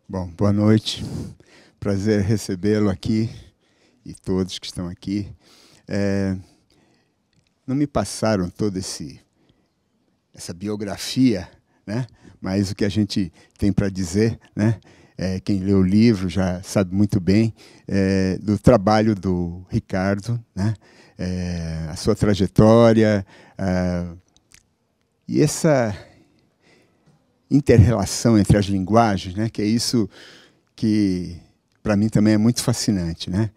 Bom, boa noite. Prazer recebê-lo aqui e todos que estão aqui. Não me passaram toda essa biografia, né? Mas o que a gente tem para dizer, né? Quem lê o livro já sabe muito bem do trabalho do Ricardo, né? A sua trajetória e essa inter-relação entre as linguagens, né? Que é isso que, para mim, também é muito fascinante, né?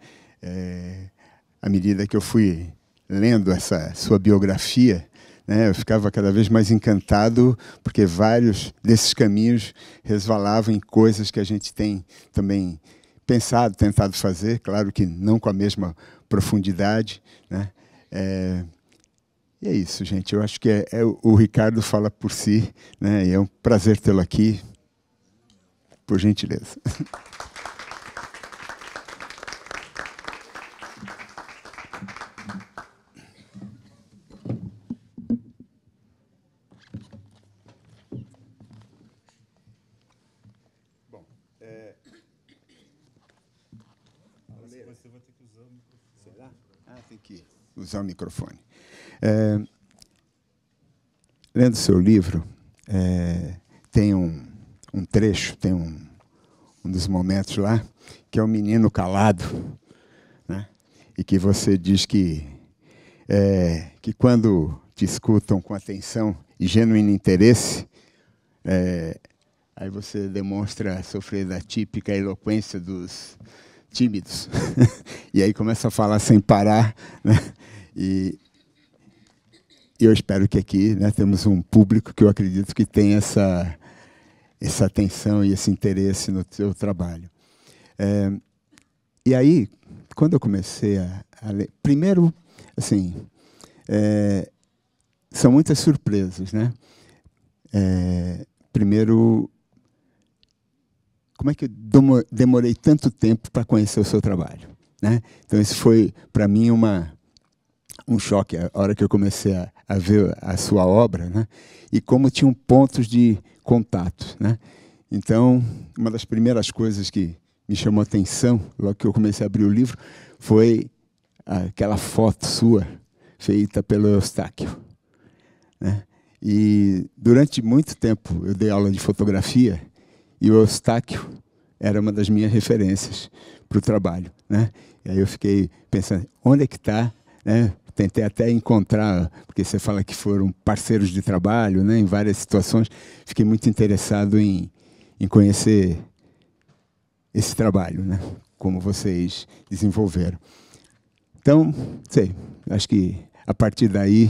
À medida que eu fui lendo essa sua biografia, né, eu ficava cada vez mais encantado, porque vários desses caminhos resvalavam em coisas que a gente tem também pensado, tentado fazer, claro que não com a mesma profundidade, né? E é isso, gente. Eu acho que o Ricardo fala por si, né? E é um prazer tê-lo aqui, por gentileza. Bom, você vai ter que usar o microfone. Será? Tem que usar o microfone. Lendo seu livro, tem um trecho, tem um dos momentos lá, que é o menino calado, né? E que você diz que quando te escutam com atenção e genuíno interesse, aí você demonstra sofrer da típica eloquência dos tímidos. E aí começa a falar sem parar, né? E eu espero que aqui, né, temos um público que eu acredito que tem essa atenção e esse interesse no seu trabalho. E aí, quando eu comecei a ler, primeiro, assim, são muitas surpresas, né? Primeiro, como é que eu demorei tanto tempo para conhecer o seu trabalho, né? Então, isso foi, para mim, um choque, a hora que eu comecei a ver a sua obra, né? E como tinham pontos de contato, né? Então, uma das primeiras coisas que me chamou a atenção, logo que eu comecei a abrir o livro, foi aquela foto sua, feita pelo Eustáquio, né? E, durante muito tempo, eu dei aula de fotografia, e o Eustáquio era uma das minhas referências para o trabalho, né? E aí eu fiquei pensando, onde é que está, né? Tentei até encontrar, porque você fala que foram parceiros de trabalho, né, em várias situações. Fiquei muito interessado em conhecer esse trabalho, né, como vocês desenvolveram. Então, acho que a partir daí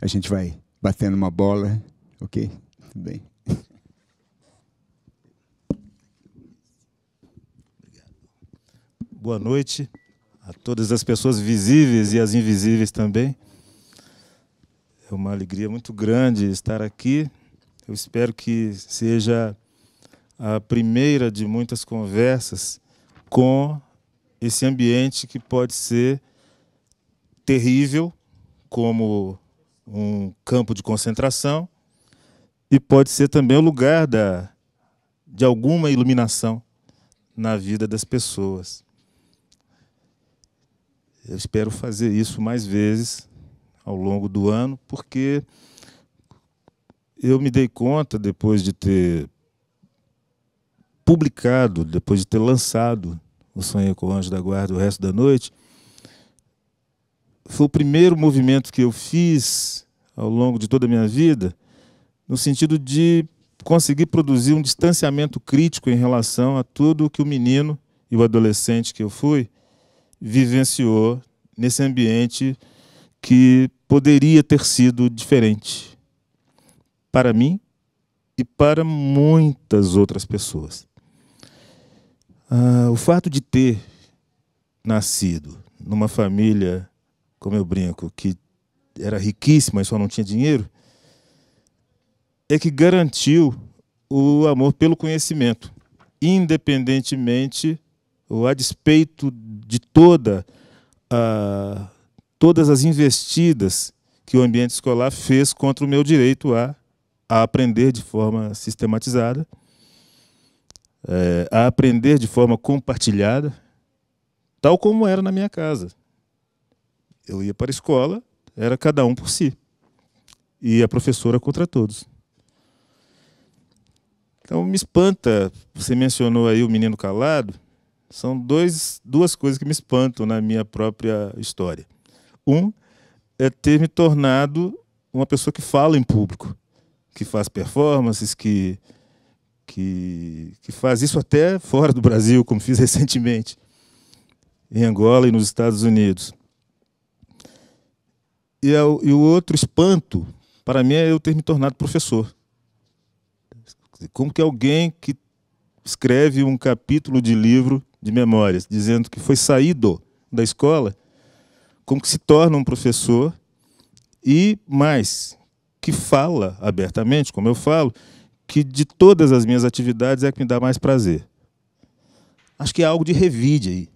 a gente vai batendo uma bola, ok? Tudo bem. Boa noite a todas as pessoas visíveis e as invisíveis também. É uma alegria muito grande estar aqui. Eu espero que seja a primeira de muitas conversas com esse ambiente que pode ser terrível, como um campo de concentração, e pode ser também o lugar de alguma iluminação na vida das pessoas. Eu espero fazer isso mais vezes ao longo do ano, porque eu me dei conta, depois de ter publicado, depois de ter lançado o Sonhei com o Anjo da Guarda o Resto da Noite, foi o primeiro movimento que eu fiz ao longo de toda a minha vida, no sentido de conseguir produzir um distanciamento crítico em relação a tudo que o menino e o adolescente que eu fui vivenciou nesse ambiente que poderia ter sido diferente para mim e para muitas outras pessoas. O fato de ter nascido numa família, como eu brinco, que era riquíssima e só não tinha dinheiro, é que garantiu o amor pelo conhecimento, independentemente ou a despeito de todas as investidas que o ambiente escolar fez contra o meu direito a aprender de forma sistematizada. a aprender de forma compartilhada, tal como era na minha casa. Eu ia para a escola, era cada um por si, e a professora contra todos. Então, me espanta, você mencionou aí o menino calado, são duas coisas que me espantam na minha própria história. Um é ter me tornado uma pessoa que fala em público, que faz performances, que faz isso até fora do Brasil, como fiz recentemente, em Angola e nos Estados Unidos. E o outro espanto, para mim, é eu ter me tornado professor. Como que alguém que escreve um capítulo de livro de memórias, dizendo que foi saído da escola, como que se torna um professor e, mais, que fala abertamente, como eu falo, que de todas as minhas atividades é a que me dá mais prazer. Acho que é algo de revide aí.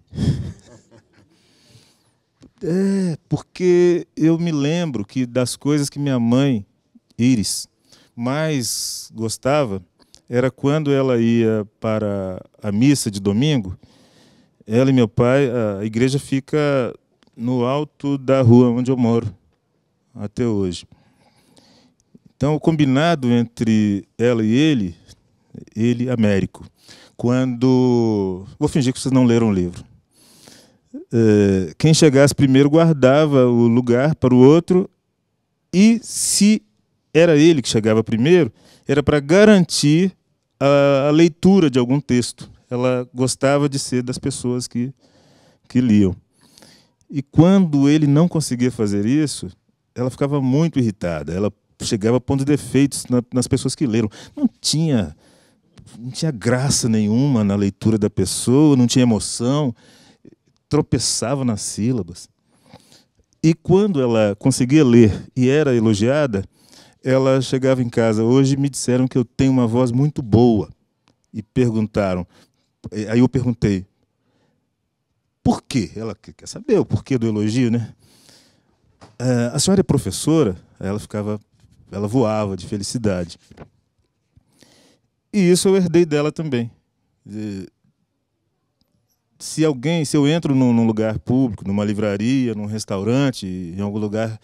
Porque eu me lembro que das coisas que minha mãe, Iris, mais gostava era quando ela ia para a missa de domingo. Ela e meu pai, a igreja fica no alto da rua onde eu moro até hoje. Então, o combinado entre ela e ele, Américo, quando... Vou fingir que vocês não leram o livro. Quem chegasse primeiro guardava o lugar para o outro, e se era ele que chegava primeiro, era para garantir a leitura de algum texto. Ela gostava de ser das pessoas que liam. E quando ele não conseguia fazer isso, ela ficava muito irritada. Ela chegava pondo defeitos nas pessoas que leram. Não tinha graça nenhuma na leitura da pessoa, não tinha emoção, tropeçava nas sílabas. E quando ela conseguia ler e era elogiada, ela chegava em casa. Hoje me disseram que eu tenho uma voz muito boa. E perguntaram. Aí eu perguntei, por quê? Ela quer saber o porquê do elogio, né? A senhora é professora? Ela voava de felicidade. E isso eu herdei dela também. Se eu entro num lugar público, numa livraria, num restaurante, em algum lugar,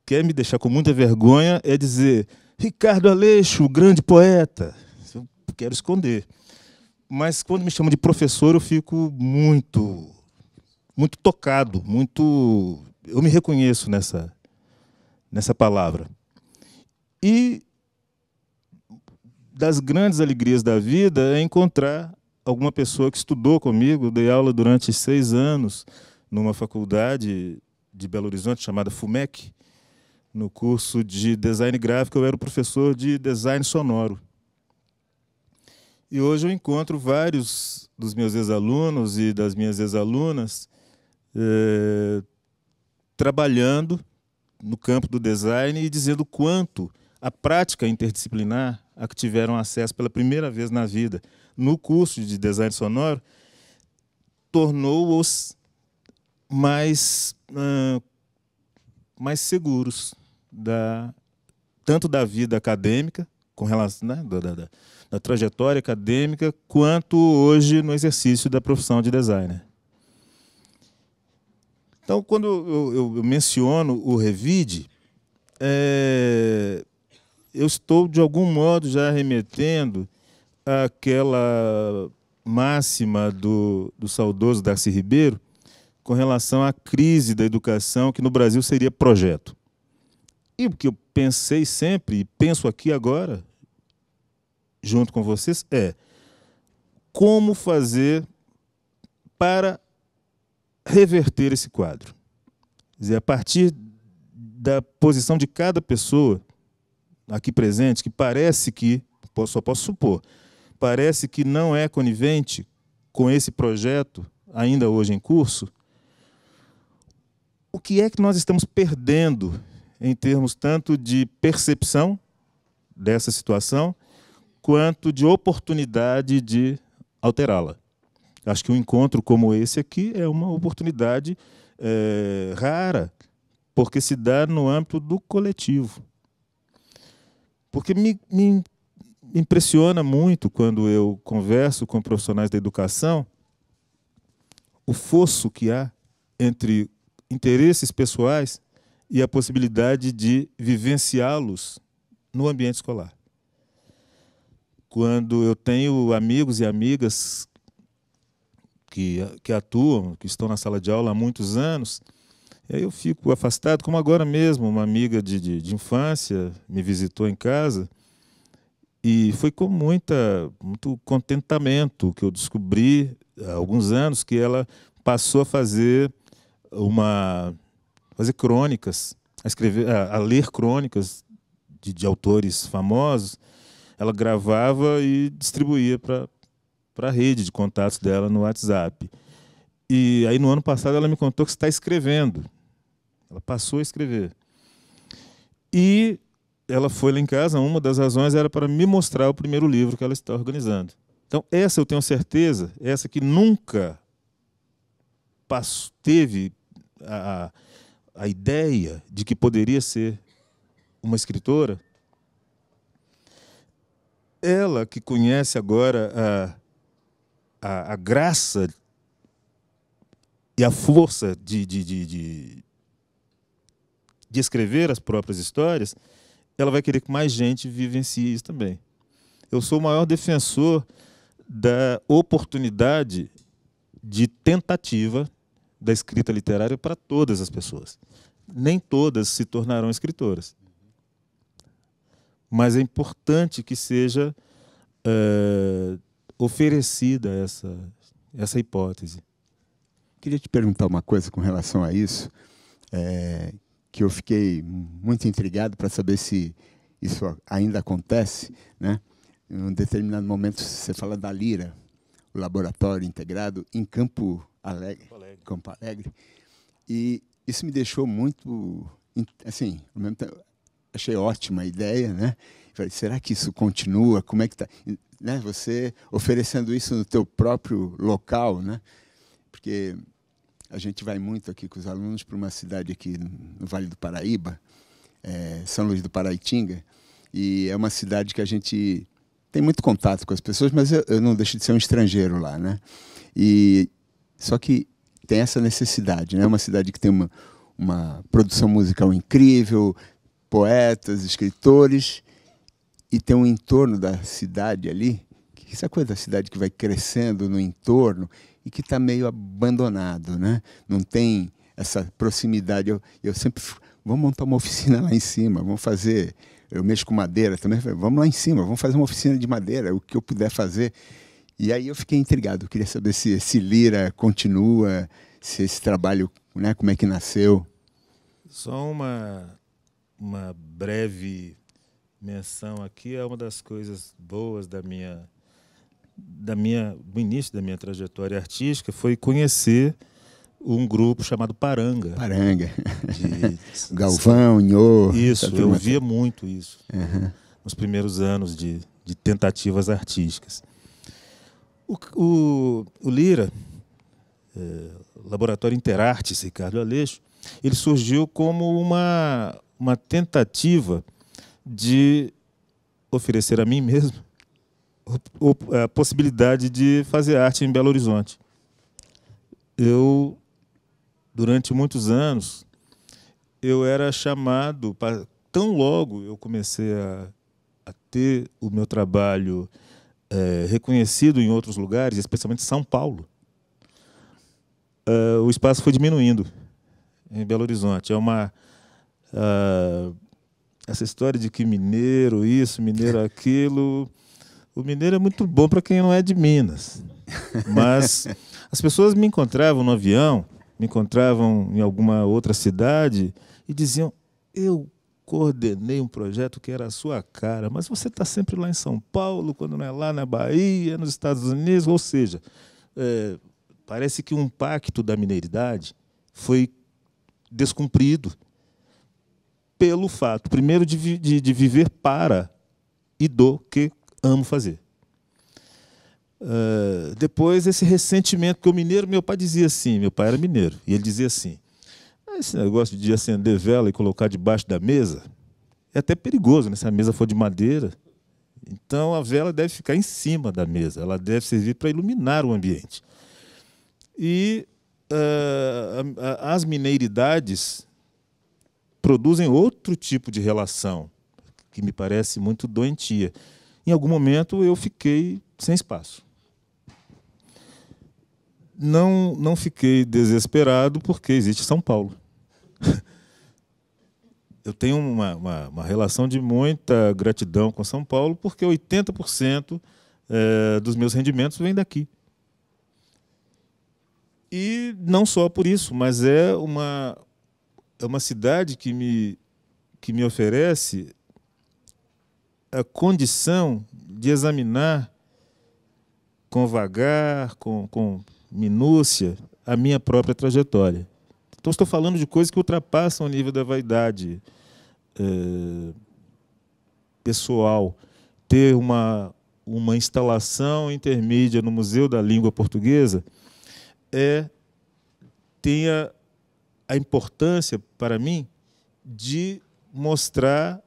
quer me deixar com muita vergonha, é dizer, Ricardo Aleixo, grande poeta. Eu quero esconder. Mas quando me chamam de professor, eu fico muito tocado, eu me reconheço nessa palavra. E das grandes alegrias da vida é encontrar alguma pessoa que estudou comigo. Eu dei aula durante 6 anos numa faculdade de Belo Horizonte chamada FUMEC. No curso de design gráfico, eu era o professor de design sonoro. E hoje eu encontro vários dos meus ex-alunos e das minhas ex-alunas trabalhando no campo do design e dizendo quanto a prática interdisciplinar a que tiveram acesso pela primeira vez na vida no curso de design sonoro tornou-os mais seguros tanto da vida acadêmica, com relação, né, da trajetória acadêmica, quanto hoje no exercício da profissão de designer. Então, quando eu menciono o Revide, eu estou, de algum modo, já remetendo àquela máxima do saudoso Darcy Ribeiro com relação à crise da educação, que no Brasil seria projeto. E o que eu pensei sempre, e penso aqui agora, junto com vocês, é como fazer para reverter esse quadro. Quer dizer, a partir da posição de cada pessoa aqui presente, que parece que, só posso supor, parece que não é conivente com esse projeto, ainda hoje em curso, o que é que nós estamos perdendo em termos tanto de percepção dessa situação, quanto de oportunidade de alterá-la? Acho que um encontro como esse aqui é uma oportunidade rara, porque se dá no âmbito do coletivo. Porque me me impressiona muito quando eu converso com profissionais da educação o fosso que há entre interesses pessoais e a possibilidade de vivenciá-los no ambiente escolar. Quando eu tenho amigos e amigas que atuam, que estão na sala de aula há muitos anos, aí eu fico afastado, como agora mesmo, uma amiga de infância me visitou em casa, e foi com muito contentamento que eu descobri, há alguns anos, que ela passou a fazer crônicas, a ler crônicas de autores famosos. Ela gravava e distribuía para a rede de contatos dela no WhatsApp. E aí, no ano passado, ela me contou que está escrevendo. Ela passou a escrever. E ela foi lá em casa, uma das razões era para me mostrar o primeiro livro que ela está organizando. Então, essa eu tenho certeza, essa que nunca teve a ideia de que poderia ser uma escritora, ela que conhece agora a graça e a força de escrever as próprias histórias, ela vai querer que mais gente vivencie isso também. Eu sou o maior defensor da oportunidade de tentativa da escrita literária para todas as pessoas. Nem todas se tornarão escritoras. Mas é importante que seja oferecida essa hipótese. Queria te perguntar uma coisa com relação a isso, que eu fiquei muito intrigado para saber se isso ainda acontece, né? Em um determinado momento você fala da Lira, o laboratório integrado em Campo Alegre. E isso me deixou muito, assim, ao mesmo tempo, achei ótima a ideia, né? Falei, será que isso continua? Como é que está? Né? Você oferecendo isso no teu próprio local, né? Porque a gente vai muito aqui com os alunos para uma cidade aqui no Vale do Paraíba, São Luís do Paraitinga, e é uma cidade que a gente tem muito contato com as pessoas, mas eu não deixo de ser um estrangeiro lá, né? Só que tem essa necessidade, né? É uma cidade que tem uma produção musical incrível, poetas, escritores, e tem um entorno da cidade ali, essa coisa da cidade que vai crescendo no entorno e que está meio abandonado, né? Não tem essa proximidade. Eu sempre vamos montar uma oficina lá em cima, vamos fazer. Eu mexo com madeira também, vamos lá em cima, vamos fazer uma oficina de madeira, o que eu puder fazer. E aí eu fiquei intrigado, eu queria saber se esse Lira continua, se esse trabalho, né, como é que nasceu. Só uma breve menção aqui, é uma das coisas boas do início da minha trajetória artística, foi conhecer um grupo chamado Paranga. Galvão, Nhô. Isso, eu via muito isso nos primeiros anos de tentativas artísticas. O Lira, Laboratório Interartes, Ricardo Aleixo, ele surgiu como uma tentativa de oferecer a mim mesmo a possibilidade de fazer arte em Belo Horizonte. Durante muitos anos, eu era chamado, tão logo eu comecei a ter o meu trabalho reconhecido em outros lugares, especialmente São Paulo, o espaço foi diminuindo em Belo Horizonte. Essa história de que mineiro isso, mineiro aquilo. O mineiro é muito bom para quem não é de Minas. Mas as pessoas me encontravam no avião, me encontravam em alguma outra cidade e diziam, eu coordenei um projeto que era a sua cara, mas você está sempre lá em São Paulo, quando não é lá na Bahia, nos Estados Unidos. Ou seja, parece que um pacto da mineiridade foi descumprido pelo fato, primeiro, de viver para e do que amo fazer. Depois, esse ressentimento, porque o mineiro, meu pai dizia assim, meu pai era mineiro, e ele dizia assim, esse negócio de acender vela e colocar debaixo da mesa é até perigoso, né? Se a mesa for de madeira Então, a vela deve ficar em cima da mesa, ela deve servir para iluminar o ambiente. E as mineiridades produzem outro tipo de relação, que me parece muito doentia. Em algum momento, eu fiquei sem espaço. Não fiquei desesperado, porque existe São Paulo. Eu tenho uma relação de muita gratidão com São Paulo, porque 80% dos meus rendimentos vêm daqui. E não só por isso, mas é uma cidade que me oferece a condição de examinar com vagar, com minúcia, a minha própria trajetória. Então, estou falando de coisas que ultrapassam o nível da vaidade pessoal. Ter uma instalação intermídia no Museu da Língua Portuguesa tem a importância, para mim, de mostrar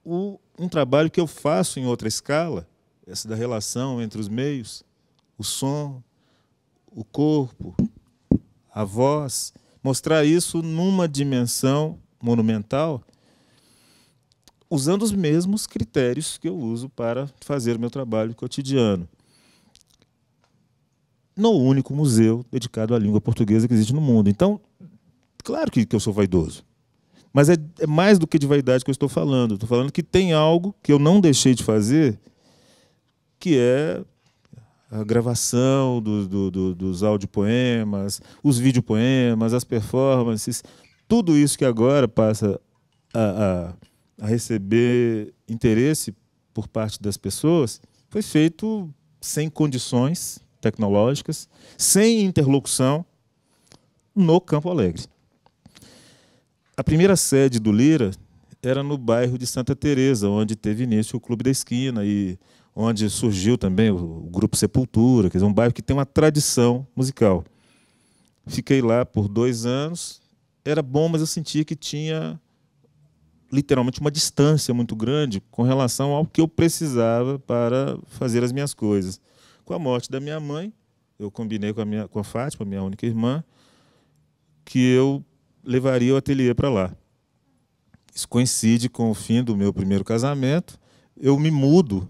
um trabalho que eu faço em outra escala, essa da relação entre os meios, o som, o corpo, a voz, mostrar isso numa dimensão monumental, usando os mesmos critérios que eu uso para fazer o meu trabalho cotidiano. No único museu dedicado à língua portuguesa que existe no mundo. Então, claro que eu sou vaidoso. Mas é mais do que de vaidade que eu estou falando. Estou falando que tem algo que eu não deixei de fazer, que é a gravação dos audiopoemas, os videopoemas, as performances, tudo isso que agora passa a receber interesse por parte das pessoas, foi feito sem condições tecnológicas, sem interlocução, no Campo Alegre. A primeira sede do Lira era no bairro de Santa Teresa, onde teve início o Clube da Esquina e onde surgiu também o Grupo Sepultura, quer dizer, um bairro que tem uma tradição musical. Fiquei lá por 2 anos, era bom, mas eu sentia que tinha literalmente uma distância muito grande com relação ao que eu precisava para fazer as minhas coisas. Com a morte da minha mãe, eu combinei com a Fátima, minha única irmã, que eu levaria o ateliê para lá. Isso coincide com o fim do meu primeiro casamento. Eu me mudo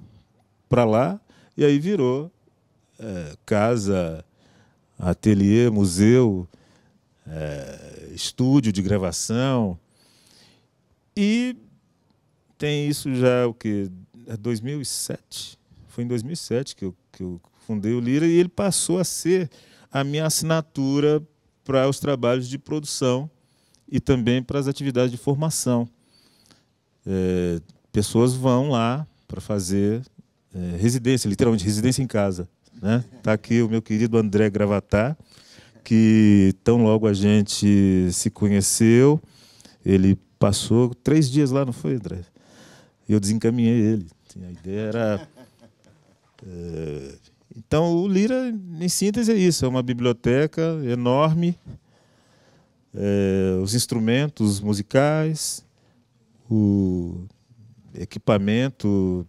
para lá e aí virou casa, ateliê, museu, estúdio de gravação. E tem isso já, o quê? 2007? Foi em 2007 que eu fundei o Lira, e ele passou a ser a minha assinatura para os trabalhos de produção e também para as atividades de formação. Pessoas vão lá para fazer residência, literalmente residência em casa. Está aqui o meu querido André Gravatar, que tão logo a gente se conheceu, ele passou 3 dias lá, não foi, André? Eu desencaminhei ele. A ideia era... Então, o Lira, em síntese, é isso. É uma biblioteca enorme, os instrumentos musicais, o equipamento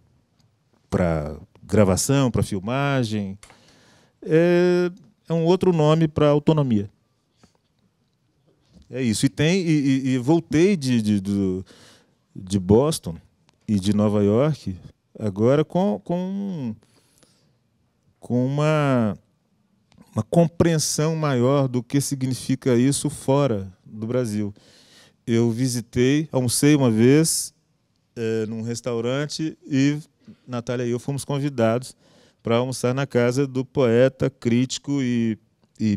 para gravação, para filmagem. É um outro nome para autonomia. É isso. E voltei de Boston e de Nova York agora com uma compreensão maior do que significa isso fora do Brasil. Eu almocei uma vez num restaurante e Natália e eu fomos convidados para almoçar na casa do poeta, crítico e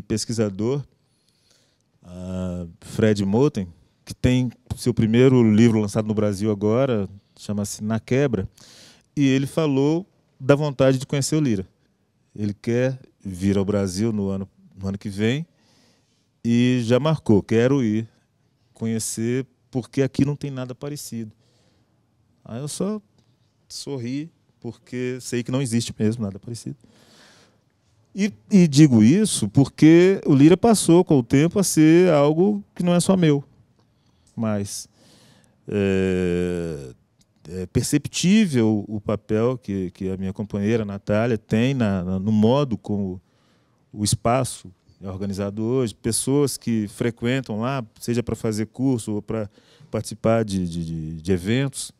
pesquisador Fred Moten, que tem seu primeiro livro lançado no Brasil agora, chama-se Na Quebra, e ele falou da vontade de conhecer o Lira. Ele quer vir ao Brasil no ano que vem e já marcou, quero ir conhecer, porque aqui não tem nada parecido. Aí eu só sorri, porque sei que não existe mesmo nada parecido. E digo isso porque o Lira passou com o tempo a ser algo que não é só meu, mas é perceptível o papel que a minha companheira Natália tem no modo como o espaço é organizado hoje, pessoas que frequentam lá, seja para fazer curso ou para participar de eventos.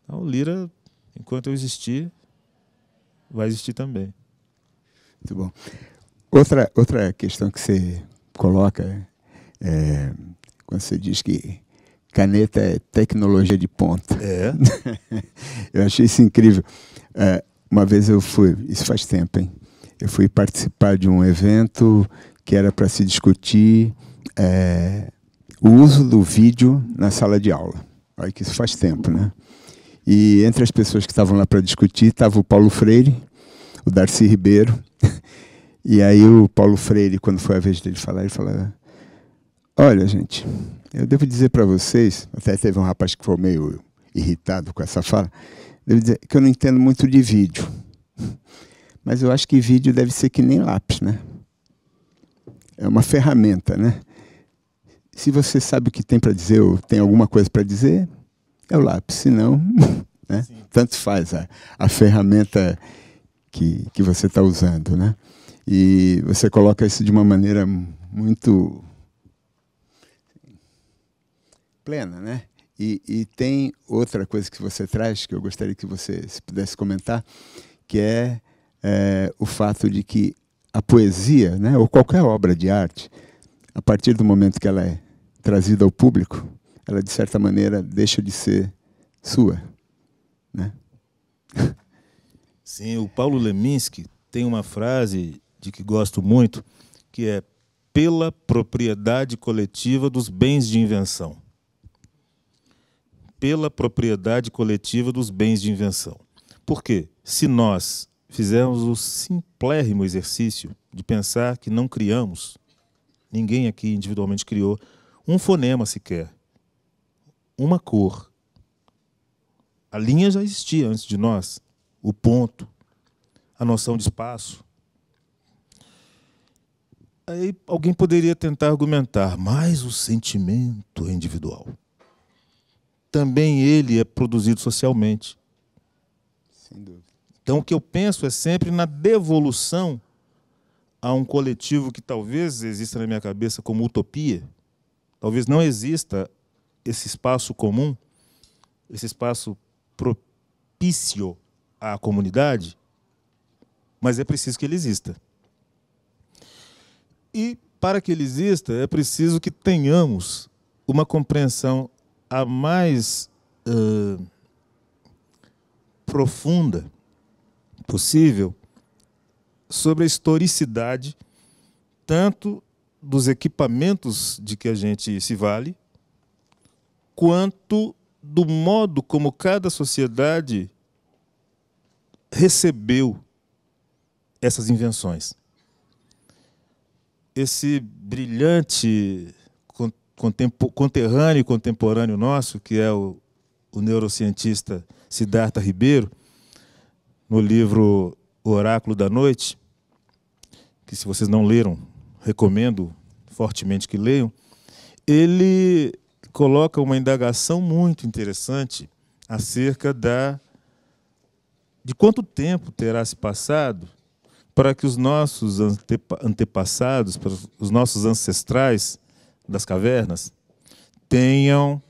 Então, o Lira, enquanto eu existir, vai existir também. Muito bom. Outra questão que você coloca quando você diz que caneta é tecnologia de ponta. É. Eu achei isso incrível. Uma vez eu fui, isso faz tempo, hein? Eu fui participar de um evento que era para se discutir o uso do vídeo na sala de aula. Olha que isso faz tempo, né? E entre as pessoas que estavam lá para discutir estava o Paulo Freire, o Darcy Ribeiro. E aí o Paulo Freire, quando foi a vez dele falar, ele falou: olha, gente, eu devo dizer para vocês, até teve um rapaz que ficou meio irritado com essa fala, devo dizer que eu não entendo muito de vídeo. Mas eu acho que vídeo deve ser que nem lápis, né? É uma ferramenta, né? Se você sabe o que tem para dizer ou tem alguma coisa para dizer, é o lápis. Se não, né? Tanto faz a ferramenta que você está usando, né? E você coloca isso de uma maneira muito plena, né? E tem outra coisa que você traz, que eu gostaria que você se pudesse comentar, que é o fato de que a poesia, né, ou qualquer obra de arte, a partir do momento que ela é trazida ao público, ela, de certa maneira, deixa de ser sua, né? Sim, o Paulo Leminski tem uma frase de que gosto muito, que é pela propriedade coletiva dos bens de invenção. Pela propriedade coletiva dos bens de invenção. Por quê? Se nós fizermos o simplérrimo exercício de pensar que não criamos, ninguém aqui individualmente criou um fonema sequer, uma cor. A linha já existia antes de nós, o ponto, a noção de espaço. Aí alguém poderia tentar argumentar, mas o sentimento é individual. Também ele é produzido socialmente. Sem dúvida. Então, o que eu penso é sempre na devolução a um coletivo que talvez exista na minha cabeça como utopia. Talvez não exista esse espaço comum, esse espaço propício à comunidade, mas é preciso que ele exista. E, para que ele exista, é preciso que tenhamos uma compreensão a mais profunda possível sobre a historicidade tanto dos equipamentos de que a gente se vale, quanto do modo como cada sociedade recebeu essas invenções. Esse brilhante conterrâneo e contemporâneo nosso, que é o neurocientista Siddhartha Ribeiro, no livro O Oráculo da Noite, que, se vocês não leram, recomendo fortemente que leiam, ele coloca uma indagação muito interessante acerca de quanto tempo terá se passado para que os nossos antepassados, para os nossos ancestrais das cavernas, tenham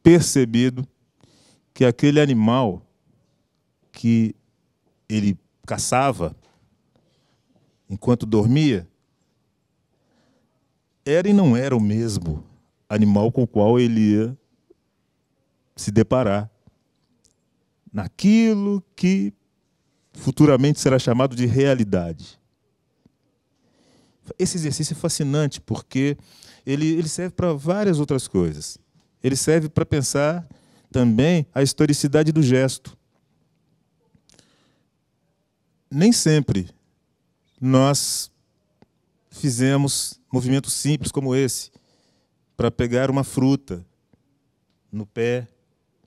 percebido que aquele animal que ele caçava enquanto dormia era e não era o mesmo animal com o qual ele ia se deparar naquilo que futuramente será chamado de realidade. Esse exercício é fascinante porque ele serve para várias outras coisas. Ele serve para pensar também a historicidade do gesto. Nem sempre nós fizemos movimentos simples como esse para pegar uma fruta no pé.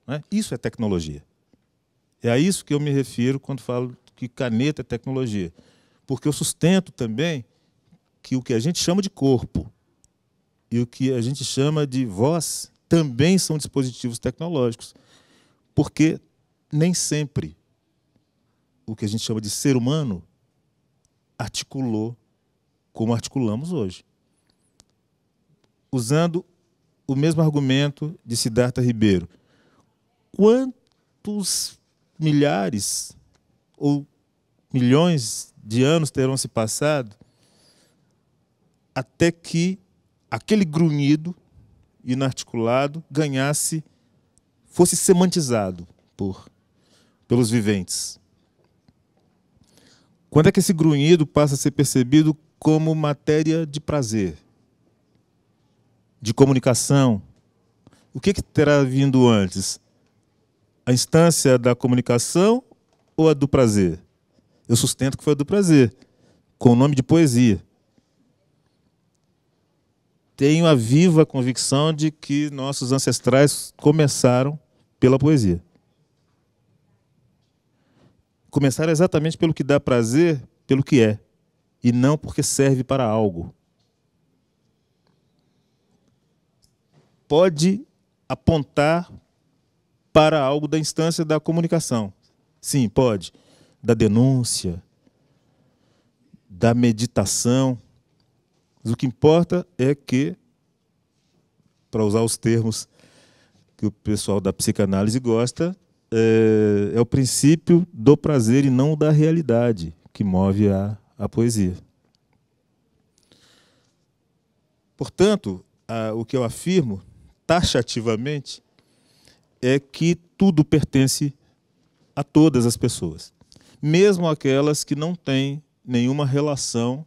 Né? Isso é tecnologia. É a isso que eu me refiro quando falo que caneta é tecnologia. Porque eu sustento também que o que a gente chama de corpo e o que a gente chama de voz também são dispositivos tecnológicos. Porque nem sempre o que a gente chama de ser humano articulou como articulamos hoje. Usando o mesmo argumento de Siddhartha Ribeiro. Quantos milhares ou milhões de anos terão se passado até que aquele grunhido inarticulado fosse semantizado pelos viventes? Quando é que esse grunhido passa a ser percebido como matéria de prazer, de comunicação? O que terá vindo antes? A instância da comunicação ou a do prazer? Eu sustento que foi a do prazer, com o nome de poesia. Tenho a viva convicção de que nossos ancestrais começaram pela poesia. Começaram exatamente pelo que dá prazer, pelo que é, e não porque serve para algo. Pode apontar para algo da instância da comunicação. Sim, pode. Da denúncia, da meditação. Mas o que importa é que, para usar os termos que o pessoal da psicanálise gosta, é o princípio do prazer e não da realidade que move a poesia. Portanto, o que eu afirmo, taxativamente, é que tudo pertence a todas as pessoas, mesmo aquelas que não têm nenhuma relação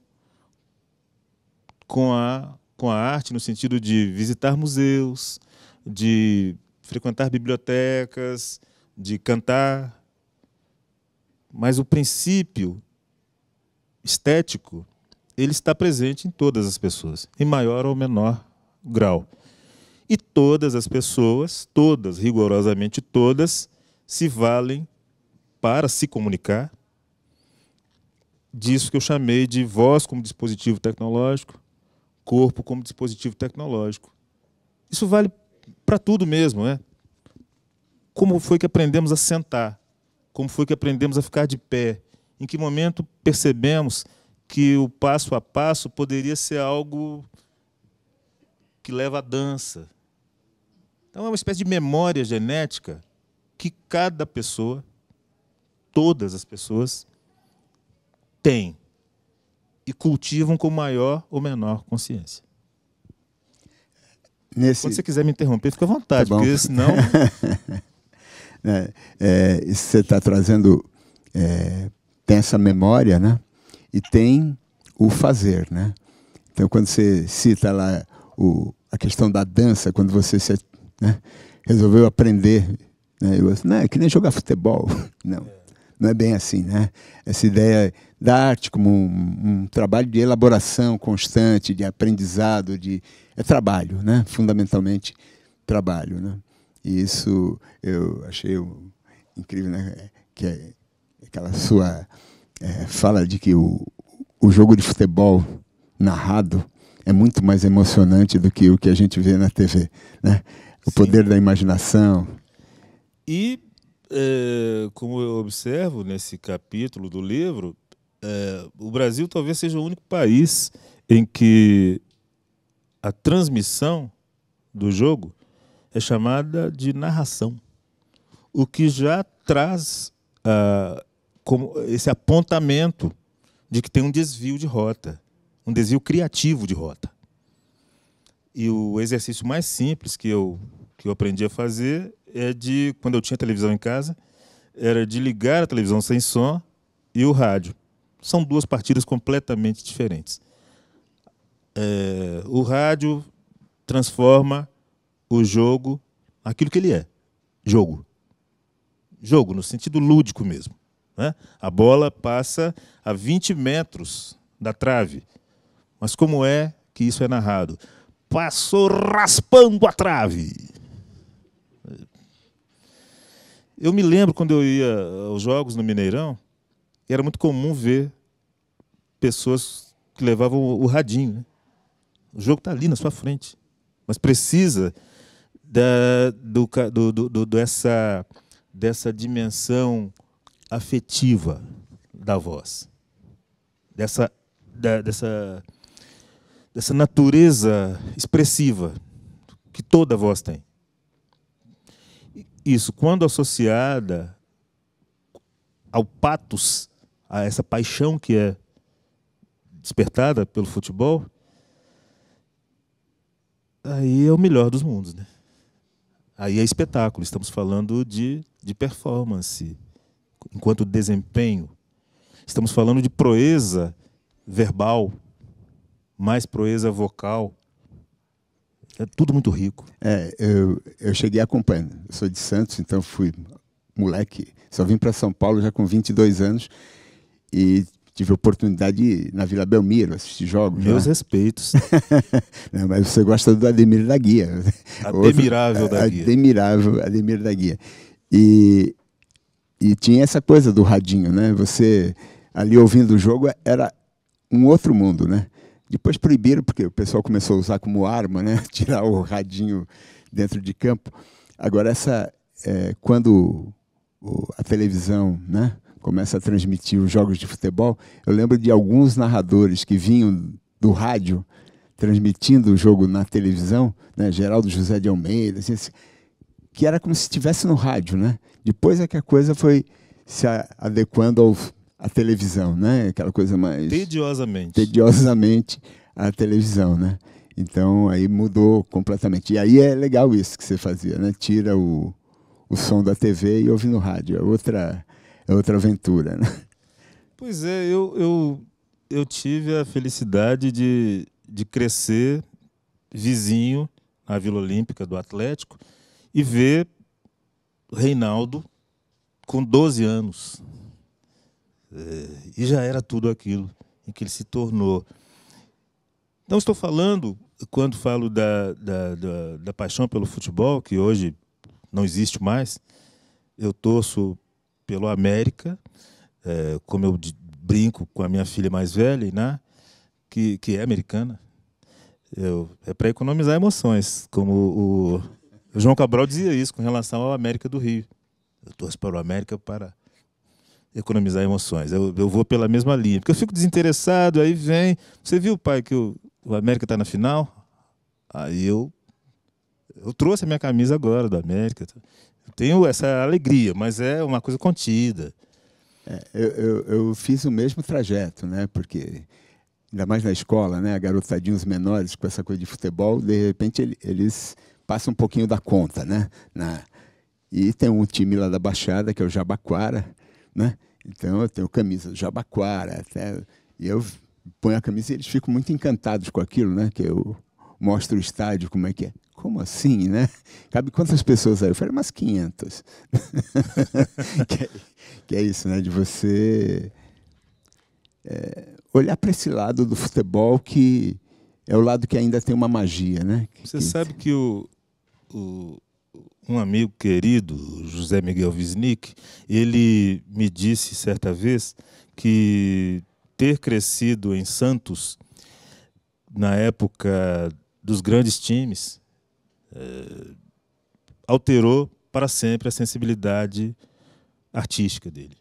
com a arte, no sentido de visitar museus, de frequentar bibliotecas, de cantar. Mas o princípio estético, ele está presente em todas as pessoas, em maior ou menor grau. E todas as pessoas, todas, rigorosamente todas, se valem para se comunicar disso que eu chamei de voz como dispositivo tecnológico, corpo como dispositivo tecnológico. Isso vale para tudo mesmo, né? Como foi que aprendemos a sentar? Como foi que aprendemos a ficar de pé? Em que momento percebemos que o passo a passo poderia ser algo que leva à dança? Então é uma espécie de memória genética que cada pessoa, todas as pessoas, têm e cultivam com maior ou menor consciência. Quando você quiser me interromper, fica à vontade, tá porque senão... Isso que você está trazendo, tem essa memória, né? E tem o fazer, né? Então, quando você cita lá a questão da dança, quando você resolveu aprender, né? Não, é que nem jogar futebol. Não é bem assim, né? Essa ideia da arte como um trabalho de elaboração constante, de aprendizado, é trabalho, né? Fundamentalmente trabalho, né? E isso eu achei incrível, né? Que aquela sua fala de que o jogo de futebol narrado é muito mais emocionante do que o que a gente vê na TV, né? O Sim. poder da imaginação. E, como eu observo nesse capítulo do livro, o Brasil talvez seja o único país em que a transmissão do jogo é chamada de narração, o que já traz como esse apontamento de que tem um desvio de rota, um desvio criativo de rota. E o exercício mais simples que eu aprendi a fazer quando eu tinha televisão em casa, era de ligar a televisão sem som e o rádio. São duas partidas completamente diferentes. O rádio transforma o jogo naquilo que ele é, jogo. Jogo, no sentido lúdico mesmo, né? A bola passa a 20 metros da trave. Mas como é que isso é narrado? Passou raspando a trave. Eu me lembro quando eu ia aos jogos no Mineirão, era muito comum ver pessoas que levavam o radinho, né? O jogo está ali na sua frente, mas precisa dessa dessa dimensão afetiva da voz, dessa natureza expressiva que toda voz tem. Isso, quando associada ao pathos, a essa paixão que é despertada pelo futebol, aí é o melhor dos mundos, né? Aí é espetáculo, estamos falando de performance, enquanto desempenho. Estamos falando de proeza verbal, mais proeza vocal. É tudo muito rico. Eu cheguei acompanhando. Eu sou de Santos, então fui moleque. Só vim para São Paulo já com 22 anos e tive a oportunidade de ir na Vila Belmiro assistir jogos. Meus respeitos. Não, mas você gosta do Ademir da Guia. Admirável da Guia. Admirável, Ademir da Guia. E tinha essa coisa do radinho, né? Você ali ouvindo o jogo era um outro mundo, né? Depois proibiram, porque o pessoal começou a usar como arma, né? Tirar o radinho dentro de campo. Agora, quando a televisão, né, começa a transmitir os jogos de futebol, eu lembro de alguns narradores que vinham do rádio transmitindo o jogo na televisão, né? Geraldo José de Almeida, assim, que era como se estivesse no rádio, né? Depois é que a coisa foi se adequando à televisão, né? Aquela coisa mais... Tediosamente a televisão, né? Então, aí mudou completamente. E aí é legal isso que você fazia, né? Tira o som da TV e ouve no rádio. É outra aventura, né? Pois é, eu tive a felicidade de crescer vizinho na Vila Olímpica do Atlético e ver Reinaldo com 12 anos. E já era tudo aquilo em que ele se tornou. Não estou falando, quando falo da paixão pelo futebol, que hoje não existe mais, eu torço pelo América, como eu brinco com a minha filha mais velha, né, que é americana. É para economizar emoções, como o João Cabral dizia isso com relação ao América do Rio. Eu torço para o América para economizar emoções. Eu vou pela mesma linha, porque eu fico desinteressado, aí vem... Você viu, pai, que o América está na final? Aí eu trouxe a minha camisa agora do América. Eu tenho essa alegria, mas é uma coisa contida. Eu fiz o mesmo trajeto, né? Porque, ainda mais na escola, né? Garotadinhos menores com essa coisa de futebol, de repente eles passam um pouquinho da conta, né? E tem um time lá da Baixada, que é o Jabaquara, né? Então eu tenho camisa do Jabaquara, e eu ponho a camisa e eles ficam muito encantados com aquilo, né? Que eu mostro o estádio, como é que é. Como assim, né? Cabe quantas pessoas aí? Eu falei, umas 500. que é isso, né? De você olhar para esse lado do futebol, que é o lado que ainda tem uma magia, né? Você sabe que um amigo querido, José Miguel Wisnik, ele me disse certa vez que ter crescido em Santos na época dos grandes times alterou para sempre a sensibilidade artística dele.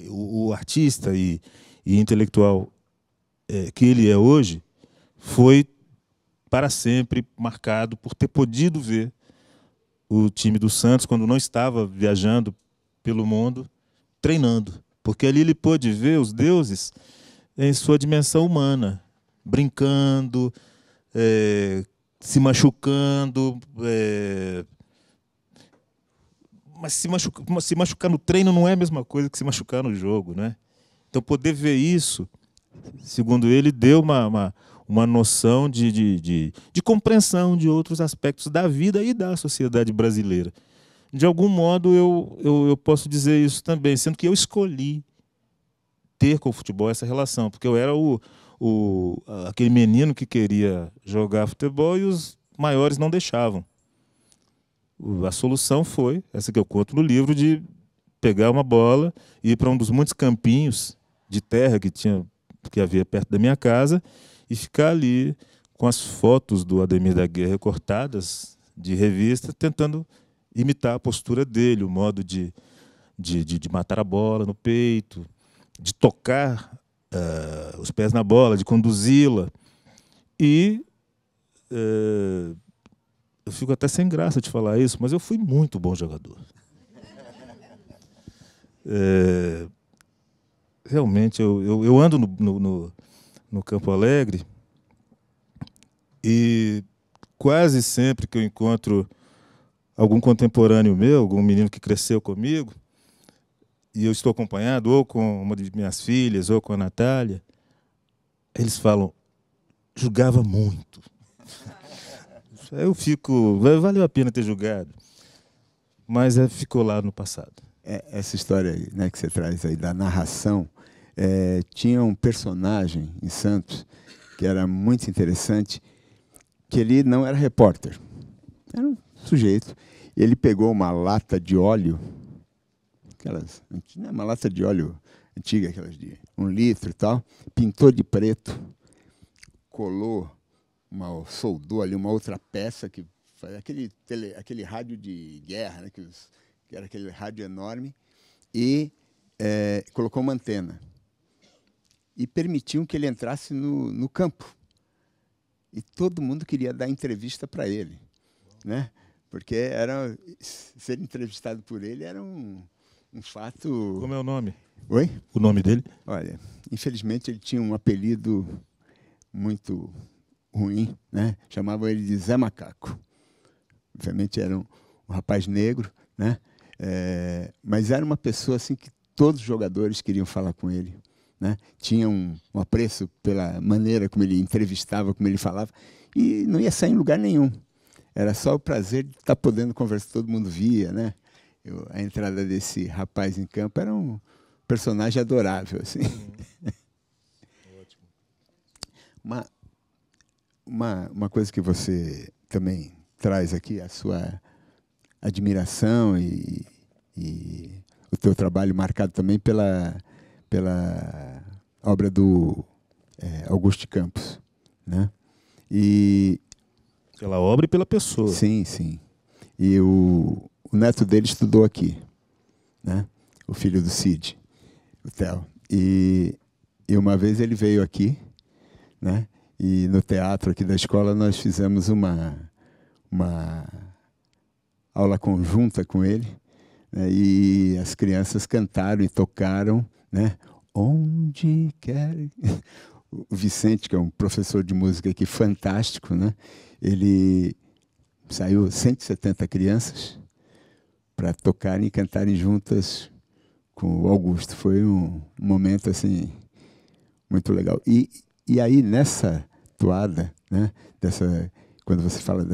O artista e intelectual que ele é hoje foi para sempre marcado por ter podido ver o time do Santos, quando não estava viajando pelo mundo, treinando. Porque ali ele pôde ver os deuses em sua dimensão humana, brincando, se machucando. Mas se machucar no treino não é a mesma coisa que se machucar no jogo, né? Então, poder ver isso, segundo ele, deu uma noção de compreensão de outros aspectos da vida e da sociedade brasileira. De algum modo, eu posso dizer isso também, sendo que eu escolhi ter com o futebol essa relação, porque eu era aquele menino que queria jogar futebol e os maiores não deixavam. A solução foi, essa que eu conto no livro, de pegar uma bola e ir para um dos muitos campinhos de terra que havia perto da minha casa e ficar ali com as fotos do Ademir da Guia recortadas de revista, tentando imitar a postura dele, o modo de matar a bola no peito, de tocar os pés na bola, de conduzi-la. E eu fico até sem graça de falar isso, mas eu fui muito bom jogador. Realmente, eu ando no Campo Alegre e quase sempre que eu encontro algum contemporâneo meu, algum menino que cresceu comigo, e eu estou acompanhado ou com uma de minhas filhas ou com a Natália, eles falam, jogava muito. Eu fico, valeu a pena ter jogado, mas ficou lá no passado. Essa história aí, né, que você traz aí da narração, tinha um personagem em Santos que era muito interessante, que ele não era repórter, era um sujeito, e ele pegou uma lata de óleo, uma lata de óleo antiga, aquelas de 1 litro e tal, pintou de preto, soldou ali uma outra peça que faz aquele rádio de guerra, né, que era aquele rádio enorme, e colocou uma antena. E permitiu que ele entrasse no campo. E todo mundo queria dar entrevista para ele, né? Porque ser entrevistado por ele era um fato... Como é o nome? Oi? O nome dele? Olha, infelizmente ele tinha um apelido muito ruim, né? Chamavam ele de Zé Macaco. Obviamente era um rapaz negro, né? Mas era uma pessoa assim que todos os jogadores queriam falar com ele, né? Tinha um apreço pela maneira como ele entrevistava, como ele falava, e não ia sair em lugar nenhum. Era só o prazer de estar podendo conversar, todo mundo via, né? A entrada desse rapaz em campo era um personagem adorável, assim. Ótimo. Uma coisa que você também traz aqui, a sua admiração e o teu trabalho marcado também pela obra do Augusto de Campos, né? Pela obra e pela pessoa. Sim, sim. E o neto dele estudou aqui, né? O filho do Cid, o Theo. E uma vez ele veio aqui, né? E no teatro aqui da escola nós fizemos uma aula conjunta com ele, né? E as crianças cantaram e tocaram, né? Onde quer... O Vicente, que é um professor de música aqui fantástico, né? Ele saiu 170 crianças para tocarem e cantarem juntas com o Augusto. Foi um momento assim muito legal. E aí nessa toada, né? Quando você fala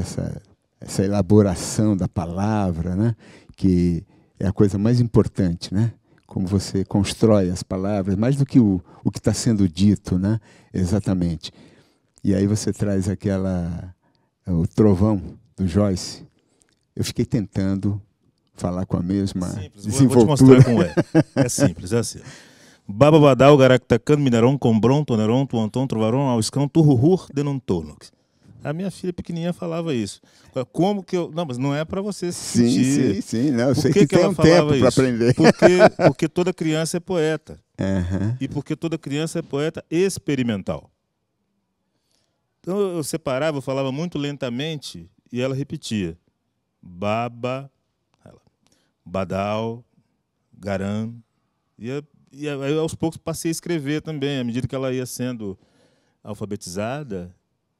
essa elaboração da palavra, né? Que é a coisa mais importante, né? Como você constrói as palavras, mais do que o que está sendo dito, né? Exatamente. E aí você traz o Trovão, do Joyce. Eu fiquei tentando falar com a mesma desenvoltura. Vou te mostrar como é. É simples, é assim. Baba Badal, Garactacan, Minaron, Combron, Toneron, Tuanton, Trovaron, Auscão, Turruhur, Denontonox. A minha filha pequenininha falava isso. Como que eu... Não, mas não é para você se sentir. Sim. Não, eu Por sei que tem ela um tempo para isso? aprender. Porque toda criança é poeta. Uhum. E porque toda criança é poeta experimental. Então eu separava, eu falava muito lentamente e ela repetia. Baba, Badal, Garan. E aí aos poucos passei a escrever também. À medida que ela ia sendo alfabetizada,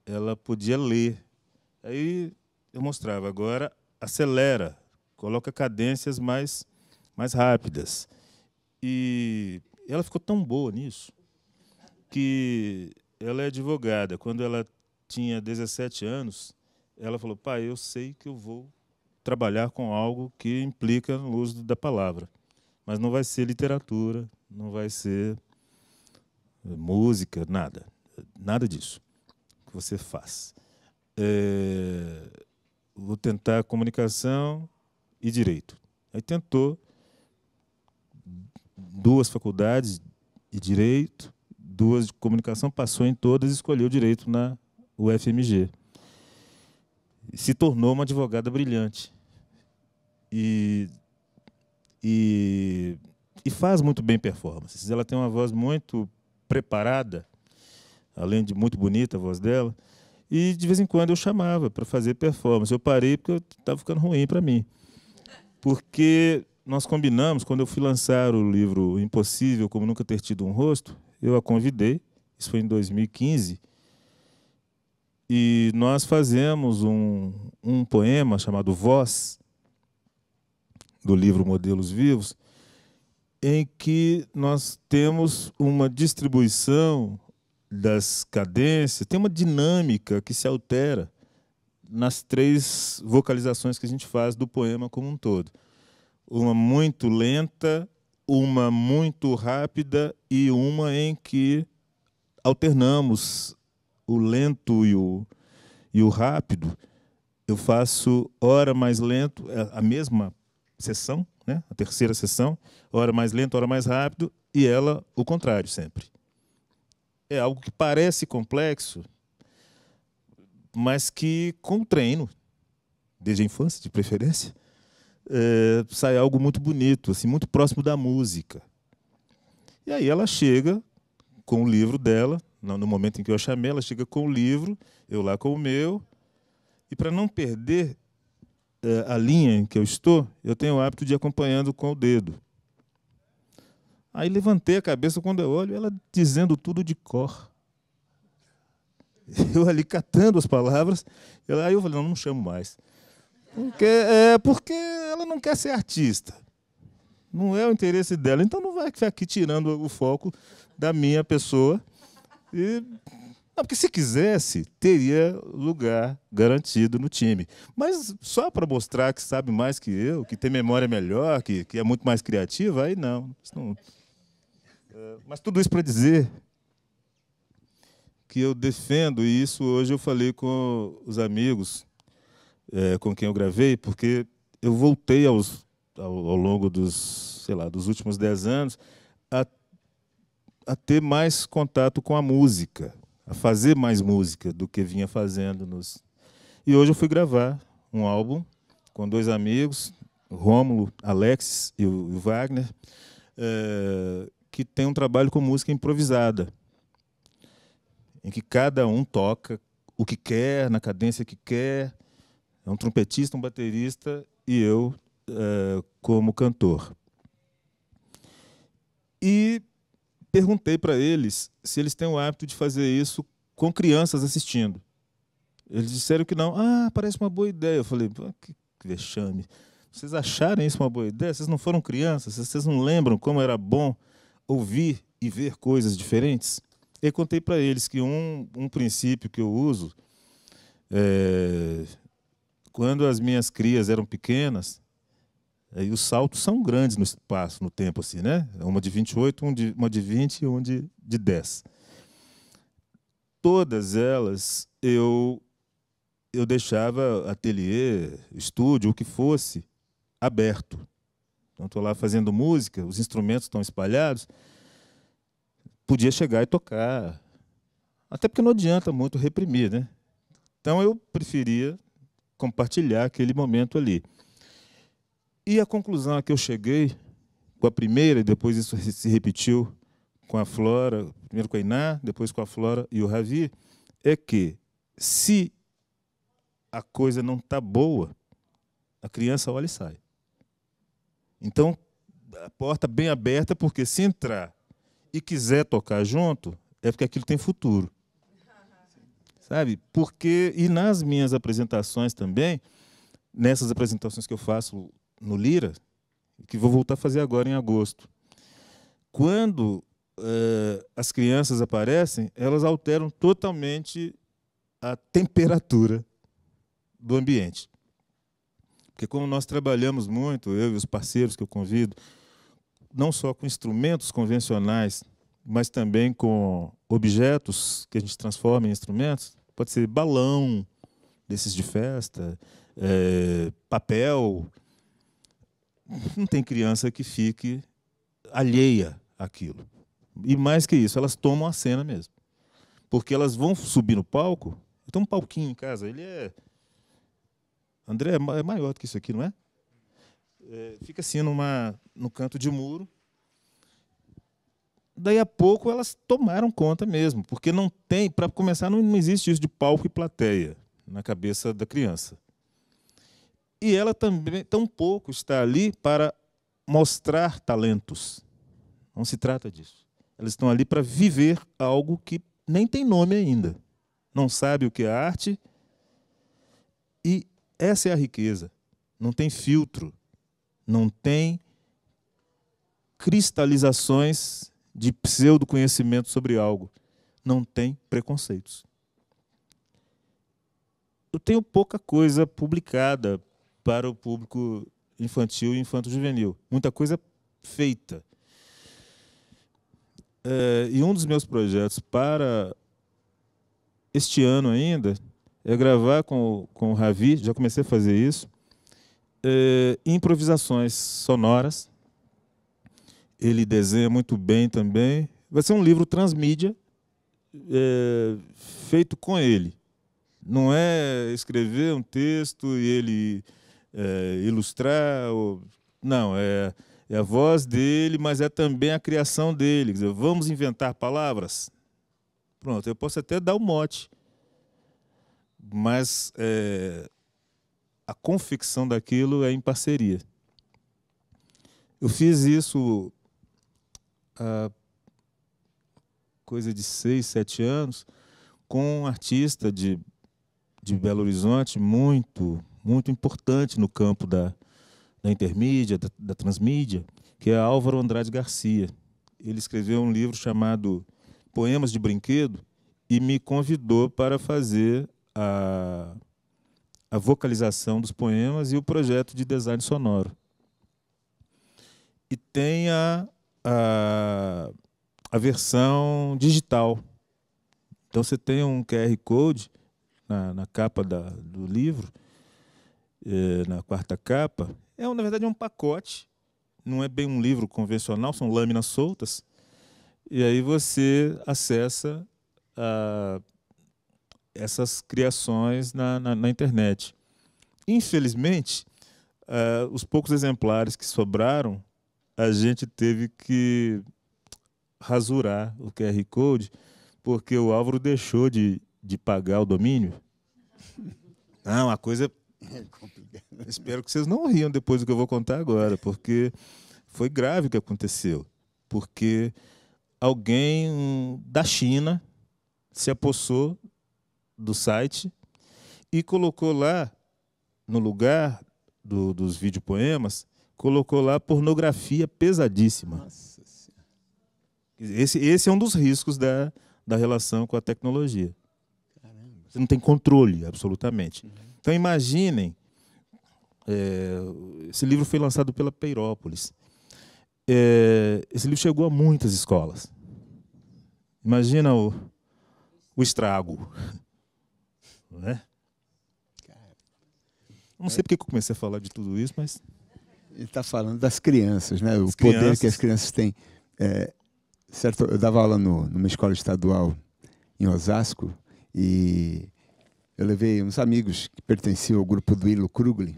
ela podia ler. Aí eu mostrava, agora acelera, coloca cadências mais rápidas. E ela ficou tão boa nisso que ela é advogada. Quando ela tinha 17 anos, ela falou, pai, eu sei que eu vou trabalhar com algo que implica no uso da palavra, mas não vai ser literatura, não vai ser música, nada disso que você faz. Vou tentar comunicação e direito. Aí tentou 2 faculdades de direito, 2 de comunicação, passou em todas e escolheu direito na UFMG. Se tornou uma advogada brilhante. e, e, e faz muito bem performances. Ela tem uma voz muito preparada, além de muito bonita a voz dela, e de vez em quando eu chamava para fazer performance. Eu parei porque estava ficando ruim para mim. Porque nós combinamos, quando eu fui lançar o livro Impossível Como Nunca Ter Tido um Rosto, eu a convidei, isso foi em 2015, e nós fazemos um poema chamado Voz, do livro Modelos Vivos, em que nós temos uma distribuição das cadências, tem uma dinâmica que se altera nas 3 vocalizações que a gente faz do poema como um todo. Uma muito lenta, uma muito rápida e uma em que alternamos o lento e o rápido. Eu faço hora mais lento, a mesma sessão, né? A terceira sessão, hora mais lento, hora mais rápido, e ela o contrário sempre. É algo que parece complexo, mas que, com o treino, desde a infância, de preferência, sai algo muito bonito, assim, muito próximo da música. E aí ela chega com o livro dela, no momento em que eu a chamei, ela chega com o livro, eu lá com o meu, e para não perder a linha em que eu estou, eu tenho o hábito de ir acompanhando com o dedo. Aí levantei a cabeça, quando eu olho, ela dizendo tudo de cor. Eu ali catando as palavras, aí eu falei, não chamo mais. Porque ela não quer ser artista. Não é o interesse dela, então não vai ficar aqui tirando o foco da minha pessoa. Não, porque se quisesse, teria lugar garantido no time. Mas só para mostrar que sabe mais que eu, que tem memória melhor, que é muito mais criativa, aí não. Mas tudo isso para dizer que eu defendo, e isso hoje eu falei com os amigos com quem eu gravei, porque eu voltei ao longo dos últimos 10 anos a ter mais contato com a música, a fazer mais música do que vinha fazendo. E hoje eu fui gravar um álbum com 2 amigos, o Rômulo, Alexis e o Wagner, que tem um trabalho com música improvisada, em que cada um toca o que quer, na cadência que quer. É um trompetista, um baterista e eu como cantor. E perguntei para eles se eles têm o hábito de fazer isso com crianças assistindo. Eles disseram que não. Ah, parece uma boa ideia. Eu falei, que vexame. Vocês acharam isso uma boa ideia? Vocês não foram crianças? Vocês não lembram como era bom ouvir e ver coisas diferentes? Eu contei para eles que um princípio que eu uso, quando as minhas crias eram pequenas, e os saltos são grandes no espaço, no tempo, assim, né? Uma de 28, uma de 20 e um de 10. Todas elas eu deixava ateliê, estúdio, o que fosse, aberto. Então, estou lá fazendo música, os instrumentos estão espalhados, podia chegar e tocar. Até porque não adianta muito reprimir, né? Então, eu preferia compartilhar aquele momento ali. E a conclusão a que eu cheguei, com a primeira, e depois isso se repetiu com a Flora, primeiro com a Iná, depois com a Flora e o Ravi, é que, se a coisa não está boa, a criança olha e sai. Então, a porta bem aberta, porque se entrar e quiser tocar junto, é porque aquilo tem futuro. Sabe? Porque, e nas minhas apresentações também, nessas apresentações que eu faço no Lira, que vou voltar a fazer agora em agosto, quando as crianças aparecem, elas alteram totalmente a temperatura do ambiente. Porque como nós trabalhamos muito, eu e os parceiros que eu convido, não só com instrumentos convencionais, mas também com objetos que a gente transforma em instrumentos, pode ser balão, desses de festa, papel. Não tem criança que fique alheia àquilo. E mais que isso, elas tomam a cena mesmo. Porque elas vão subir no palco. Eu tenho um palquinho em casa, ele André, é maior do que isso aqui, não é? fica assim no canto de muro. Daí a pouco elas tomaram conta mesmo, porque não tem, para começar, não existe isso de palco e plateia na cabeça da criança. E ela também tampouco está ali para mostrar talentos. Não se trata disso. Elas estão ali para viver algo que nem tem nome ainda. Não sabe o que é arte. E essa é a riqueza. Não tem filtro. Não tem cristalizações de pseudo-conhecimento sobre algo. Não tem preconceitos. Eu tenho pouca coisa publicada para o público infantil e infanto-juvenil. Muita coisa feita. E um dos meus projetos para este ano ainda é gravar com o Ravi, já comecei a fazer isso, improvisações sonoras. Ele desenha muito bem também. Vai ser um livro transmídia feito com ele. Não é escrever um texto e ele ilustrar. Não, é a voz dele, mas é também a criação dele. Quer dizer, vamos inventar palavras? Pronto, eu posso até dar o mote. Mas a confecção daquilo é em parceria. Eu fiz isso há coisa de 6, 7 anos com um artista de Belo Horizonte muito, muito importante no campo da intermídia, da transmídia, que é Álvaro Andrade Garcia. Ele escreveu um livro chamado Poemas de Brinquedo e me convidou para fazer a vocalização dos poemas e o projeto de design sonoro. E tem a versão digital. Então, você tem um QR Code na capa do livro, na quarta capa. Na verdade, é um pacote. Não é bem um livro convencional, são lâminas soltas. E aí você acessa essas criações na internet. Infelizmente, os poucos exemplares que sobraram, a gente teve que rasurar o QR Code, porque o Álvaro deixou de pagar o domínio. Não, a coisa... Espero que vocês não riam depois do que eu vou contar agora, porque foi grave o que aconteceu. Porque alguém da China se apossou do site e colocou lá, no lugar dos videopoemas, colocou lá pornografia pesadíssima. Nossa Senhora. Esse é um dos riscos da relação com a tecnologia. Caramba. Você não tem controle, absolutamente. Uhum. Então, imaginem, esse livro foi lançado pela Peirópolis. Esse livro chegou a muitas escolas. Imagina o estrago. Não é? Não sei porque que eu comecei a falar de tudo isso, mas... Ele está falando das crianças, né? O poder que as crianças têm. Certo, eu dava aula numa escola estadual em Osasco e eu levei uns amigos que pertenciam ao grupo do Ilo Krugli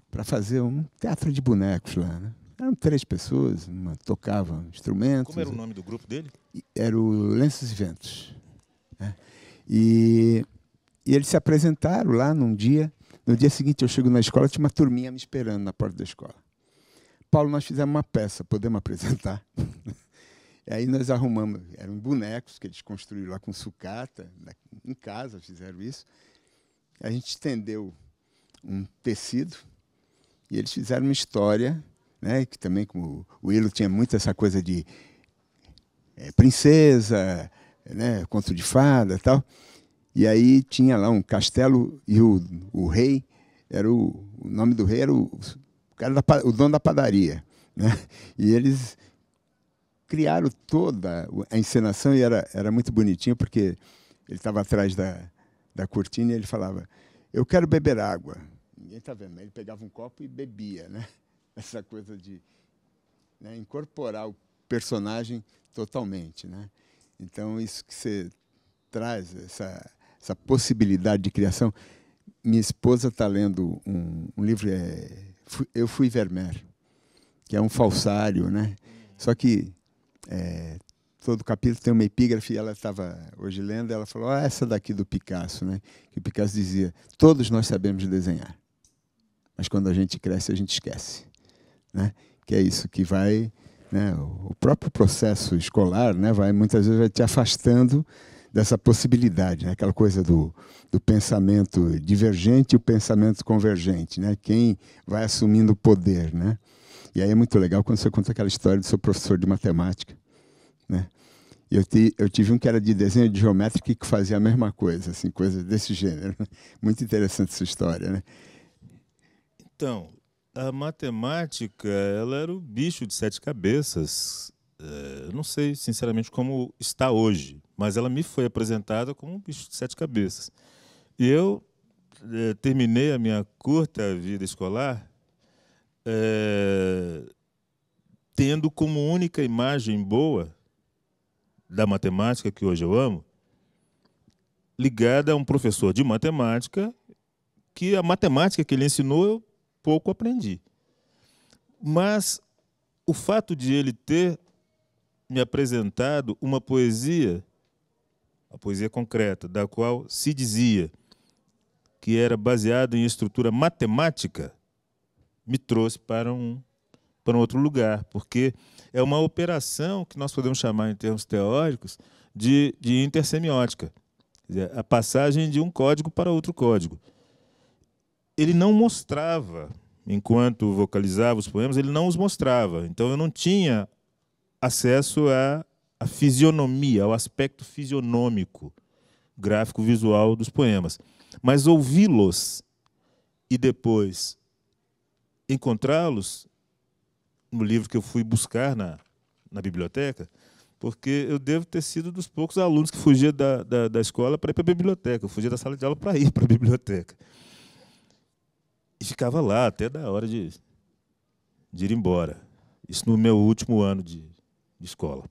para fazer um teatro de bonecos lá, né? Eram 3 pessoas, uma tocava instrumentos. Como era o nome do grupo dele? Era o Lenços e Ventos. Né? E eles se apresentaram lá num dia. No dia seguinte eu chego na escola, tinha uma turminha me esperando na porta da escola. Paulo, nós fizemos uma peça, podemos apresentar? E aí nós arrumamos, eram bonecos que eles construíram lá com sucata, em casa fizeram isso. A gente estendeu um tecido e eles fizeram uma história, né, que também, como o Ilo tinha muito essa coisa de princesa, né, conto de fada e tal. E aí tinha lá um castelo e o rei, o nome do rei era o dono da padaria. Né? E eles criaram toda a encenação e era muito bonitinho, porque ele estava atrás da cortina e ele falava, eu quero beber água. Ninguém está vendo, mas ele pegava um copo e bebia. Né? Essa coisa de incorporar o personagem totalmente. Né? Então, isso que você traz, essa possibilidade de criação, minha esposa está lendo um livro, Eu Fui Vermeer, que é um falsário, né? Só que todo capítulo tem uma epígrafe, e ela estava hoje lendo, ela falou, essa daqui do Picasso, né? Que o Picasso dizia, todos nós sabemos desenhar, mas quando a gente cresce, a gente esquece, né? Que é isso que vai, né? O próprio processo escolar, né? Muitas vezes vai te afastando dessa possibilidade, né? Aquela coisa do pensamento divergente e o pensamento convergente, né? Quem vai assumindo o poder, né? E aí é muito legal quando você conta aquela história do seu professor de matemática, né? Eu tive um que era de desenho de geométrica que fazia a mesma coisa, assim, coisas desse gênero. Muito interessante essa história, né? Então, a matemática, ela era o bicho de sete cabeças. Eu não sei, sinceramente, como está hoje, mas ela me foi apresentada como um bicho de sete cabeças. E eu terminei a minha curta vida escolar tendo como única imagem boa da matemática, que hoje eu amo, ligada a um professor de matemática, que a matemática que ele ensinou eu pouco aprendi. Mas o fato de ele ter me apresentado uma poesia, a poesia concreta, da qual se dizia que era baseada em estrutura matemática, me trouxe para um outro lugar, porque é uma operação que nós podemos chamar, em termos teóricos, de intersemiótica, quer dizer, a passagem de um código para outro código. Ele não mostrava, enquanto vocalizava os poemas, ele não os mostrava. Então, eu não tinha acesso à fisionomia, ao aspecto fisionômico, gráfico, visual dos poemas. Mas ouvi-los e depois encontrá-los no livro que eu fui buscar na biblioteca, porque eu devo ter sido dos poucos alunos que fugia da escola para ir para a biblioteca. Eu fugia da sala de aula para ir para a biblioteca. E ficava lá até da hora de ir embora. Isso no meu último ano de escola.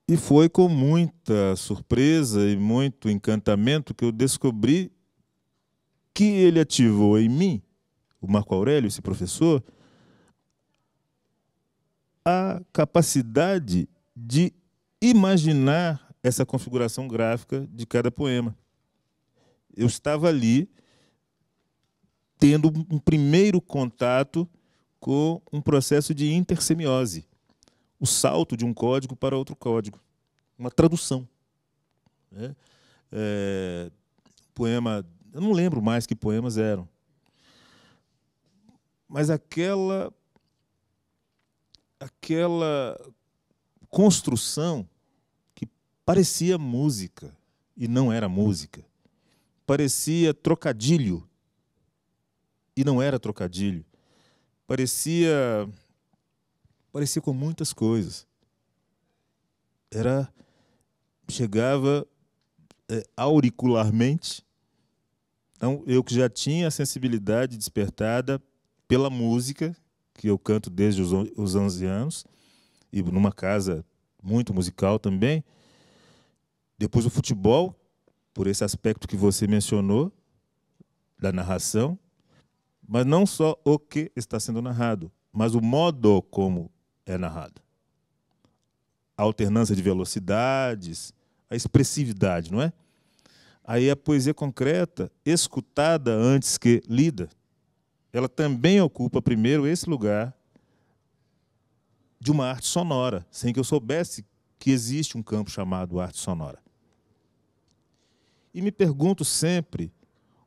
E foi com muita surpresa e muito encantamento que eu descobri que ele ativou em mim, o Marco Aurélio, esse professor, a capacidade de imaginar essa configuração gráfica de cada poema. Eu estava ali tendo um primeiro contato com um processo de intersemiose, o salto de um código para outro código, uma tradução. Né? Poema, eu não lembro mais que poemas eram, mas aquela construção que parecia música e não era música, parecia trocadilho e não era trocadilho, parecia com muitas coisas. Chegava auricularmente. Então, eu que já tinha a sensibilidade despertada pela música, que eu canto desde os 11 anos, e numa casa muito musical também. Depois o futebol, por esse aspecto que você mencionou, da narração, mas não só o que está sendo narrado, mas o modo como é narrado. A alternância de velocidades, a expressividade, não é? Aí a poesia concreta, escutada antes que lida, ela também ocupa primeiro esse lugar de uma arte sonora, sem que eu soubesse que existe um campo chamado arte sonora. E me pergunto sempre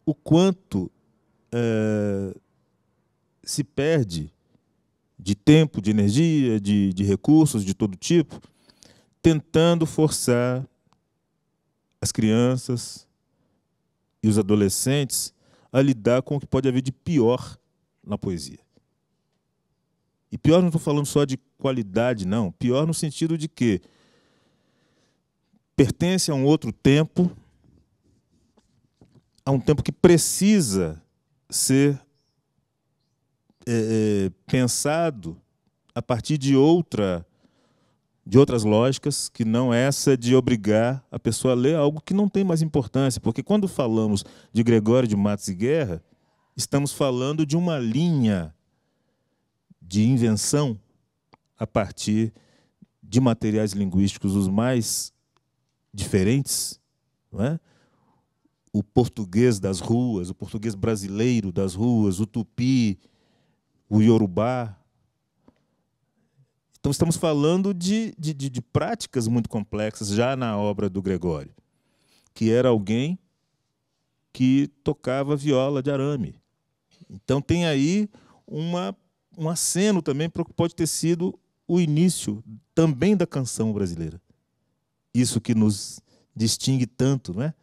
o quanto se perde de tempo, de energia, de recursos de todo tipo, tentando forçar as crianças e os adolescentes a lidar com o que pode haver de pior na poesia. E pior não estou falando só de qualidade, não. Pior no sentido de que pertence a um outro tempo, a um tempo que precisa ser pensado a partir de outra de outras lógicas, que não essa de obrigar a pessoa a ler algo que não tem mais importância. Porque quando falamos de Gregório de Matos e Guerra, estamos falando de uma linha de invenção a partir de materiais linguísticos os mais diferentes, não é? O português das ruas, o português brasileiro das ruas, o tupi, o iorubá. Então, estamos falando de práticas muito complexas já na obra do Gregório, que era alguém que tocava viola de arame. Então, tem aí um aceno também para o que pode ter sido o início também da canção brasileira. Isso que nos distingue tanto, não é?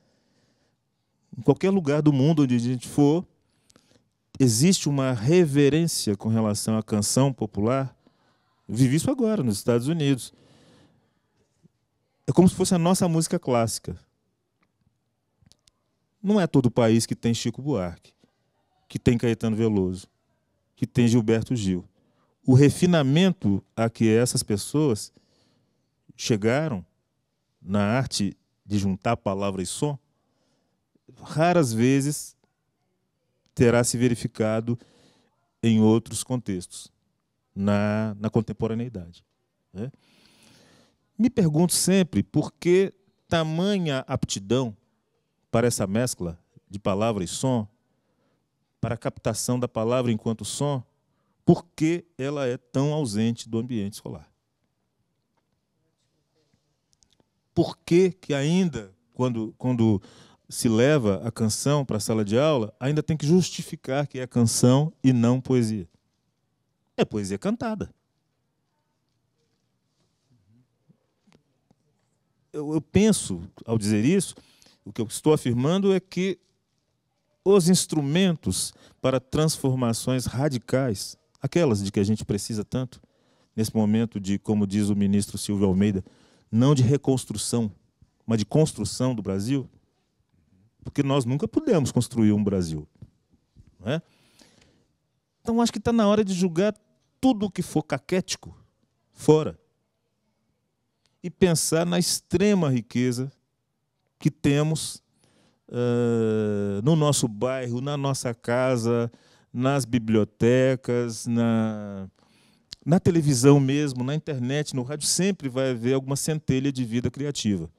Em qualquer lugar do mundo onde a gente for, existe uma reverência com relação à canção popular. Eu vivi isso agora, nos Estados Unidos. É como se fosse a nossa música clássica. Não é todo o país que tem Chico Buarque, que tem Caetano Veloso, que tem Gilberto Gil. O refinamento a que essas pessoas chegaram na arte de juntar palavra e som, raras vezes terá se verificado em outros contextos, na contemporaneidade, né? Me pergunto sempre por que tamanha aptidão para essa mescla de palavra e som, para a captação da palavra enquanto som, por que ela é tão ausente do ambiente escolar? Por que ainda, quando se leva a canção para a sala de aula, ainda tem que justificar que é canção e não poesia? É poesia cantada. Eu penso, ao dizer isso, o que eu estou afirmando é que os instrumentos para transformações radicais, aquelas de que a gente precisa tanto, nesse momento de, como diz o ministro Silvio Almeida, não de reconstrução, mas de construção do Brasil, porque nós nunca pudemos construir um Brasil, não é? Então, acho que está na hora de julgar tudo o que for caquético fora e pensar na extrema riqueza que temos no nosso bairro, na nossa casa, nas bibliotecas, na televisão mesmo, na internet, no rádio, sempre vai haver alguma centelha de vida criativa.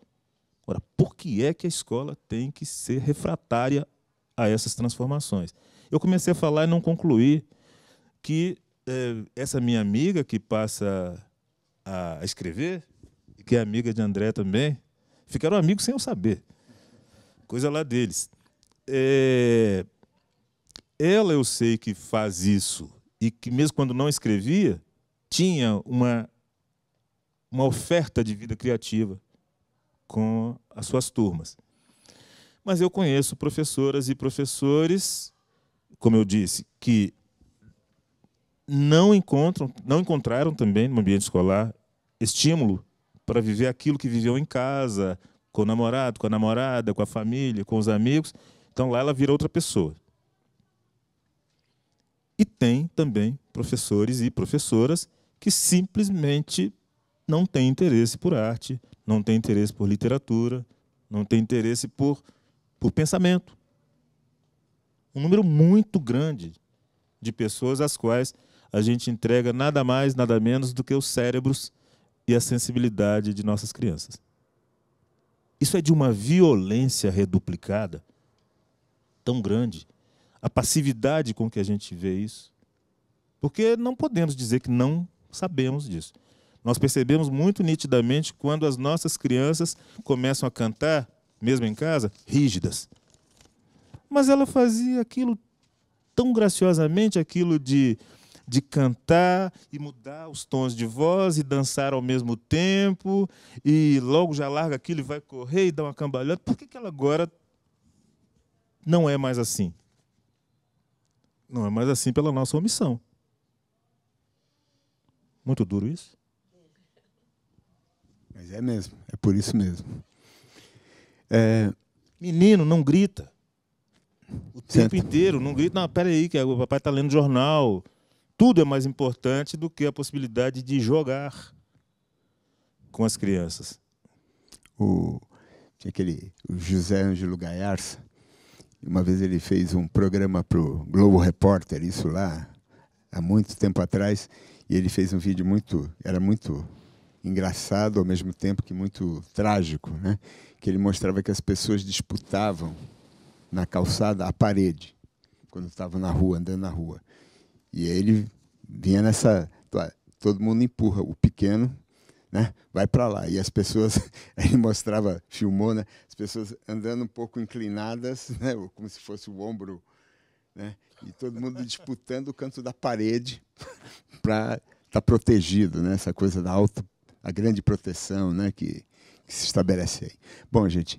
Ora, por que é que a escola tem que ser refratária a essas transformações? Eu comecei a falar e não concluí que essa minha amiga que passa a escrever, e que é amiga de André também, ficaram amigos sem eu saber. Coisa lá deles. Ela, eu sei que faz isso, e que mesmo quando não escrevia, tinha uma oferta de vida criativa com as suas turmas. Mas eu conheço professoras e professores, como eu disse, que não encontraram também no ambiente escolar estímulo para viver aquilo que viveu em casa, com o namorado, com a namorada, com a família, com os amigos. Então, lá ela vira outra pessoa. E tem também professores e professoras que simplesmente não têm interesse por arte, não têm interesse por literatura, não têm interesse por pensamento. Um número muito grande de pessoas às quais a gente entrega nada mais, nada menos do que os cérebros e a sensibilidade de nossas crianças. Isso é de uma violência reduplicada tão grande, a passividade com que a gente vê isso, porque não podemos dizer que não sabemos disso. Nós percebemos muito nitidamente quando as nossas crianças começam a cantar, mesmo em casa, rígidas. Mas ela fazia aquilo tão graciosamente, aquilo de cantar e mudar os tons de voz e dançar ao mesmo tempo, e logo já larga aquilo e vai correr e dá uma cambalhota. Por que ela agora não é mais assim? Não é mais assim pela nossa omissão. Muito duro isso? Mas é mesmo, é por isso mesmo. Menino, não grita. O tempo Certo. inteiro, não grita. Não, peraí, que o papai está lendo jornal. Tudo é mais importante do que a possibilidade de jogar. com as crianças. Tinha o José Ângelo Gaiarsa. Uma vez ele fez um programa para o Globo Repórter, isso lá, há muito tempo atrás, e ele fez um vídeo era muito engraçado, ao mesmo tempo que muito trágico, né? Que ele mostrava que as pessoas disputavam na calçada a parede, quando estavam na rua, andando na rua. E aí ele vinha todo mundo empurra o pequeno, né? Vai para lá. E as pessoas, ele mostrava, filmou, né? As pessoas andando um pouco inclinadas, né? Como se fosse o ombro, né? E todo mundo disputando o canto da parede para estar protegido, né? Essa coisa da a grande proteção, né? Que se estabelece aí. Bom, gente,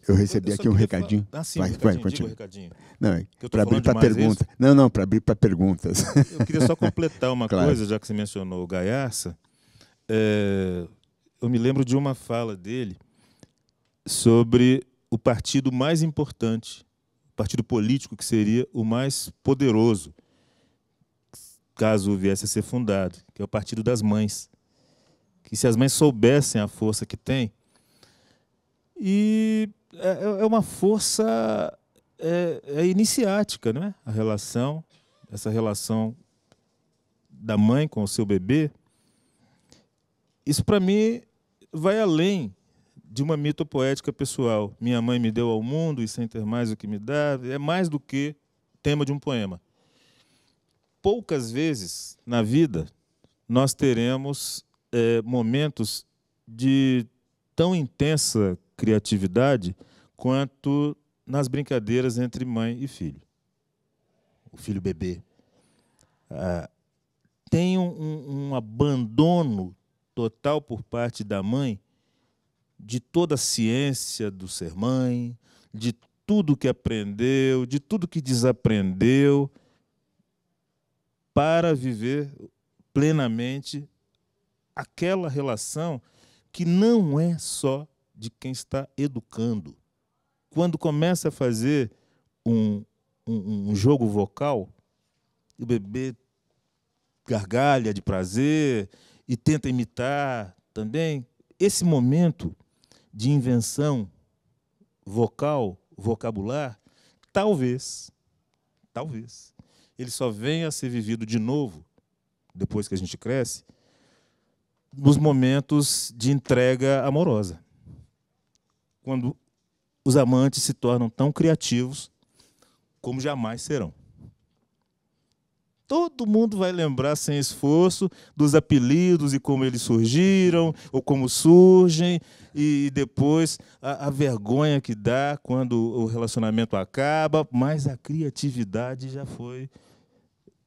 eu recebi aqui um recadinho. Sim, vai, continua. Recadinho. Não, para abrir para perguntas. Não, para abrir para perguntas. Eu queria só completar uma Claro. coisa, já que você mencionou o Gaiarsa. Eu me lembro de uma fala dele sobre o partido mais importante, o partido político que seria o mais poderoso, caso viesse a ser fundado, que é o Partido das Mães. Que se as mães soubessem a força que tem, e é uma força iniciática, não é? Essa relação da mãe com o seu bebê, isso para mim vai além de uma mitopoética pessoal. Minha mãe me deu ao mundo e sem ter mais o que me dá, é mais do que tema de um poema. Poucas vezes na vida nós teremos momentos de tão intensa criatividade quanto nas brincadeiras entre mãe e filho. O filho bebê. Tem um abandono total por parte da mãe de toda a ciência do ser mãe, de tudo que aprendeu, de tudo que desaprendeu, para viver plenamente aquela relação que não é só de quem está educando. Quando começa a fazer um jogo vocal, o bebê gargalha de prazer e tenta imitar também. Esse momento de invenção vocal, vocabular, talvez, ele só venha a ser vivido de novo, depois que a gente cresce, nos momentos de entrega amorosa. Quando os amantes se tornam tão criativos como jamais serão. Todo mundo vai lembrar, sem esforço, dos apelidos e como eles surgiram, ou como surgem, e depois a vergonha que dá quando o relacionamento acaba, mas a criatividade já foi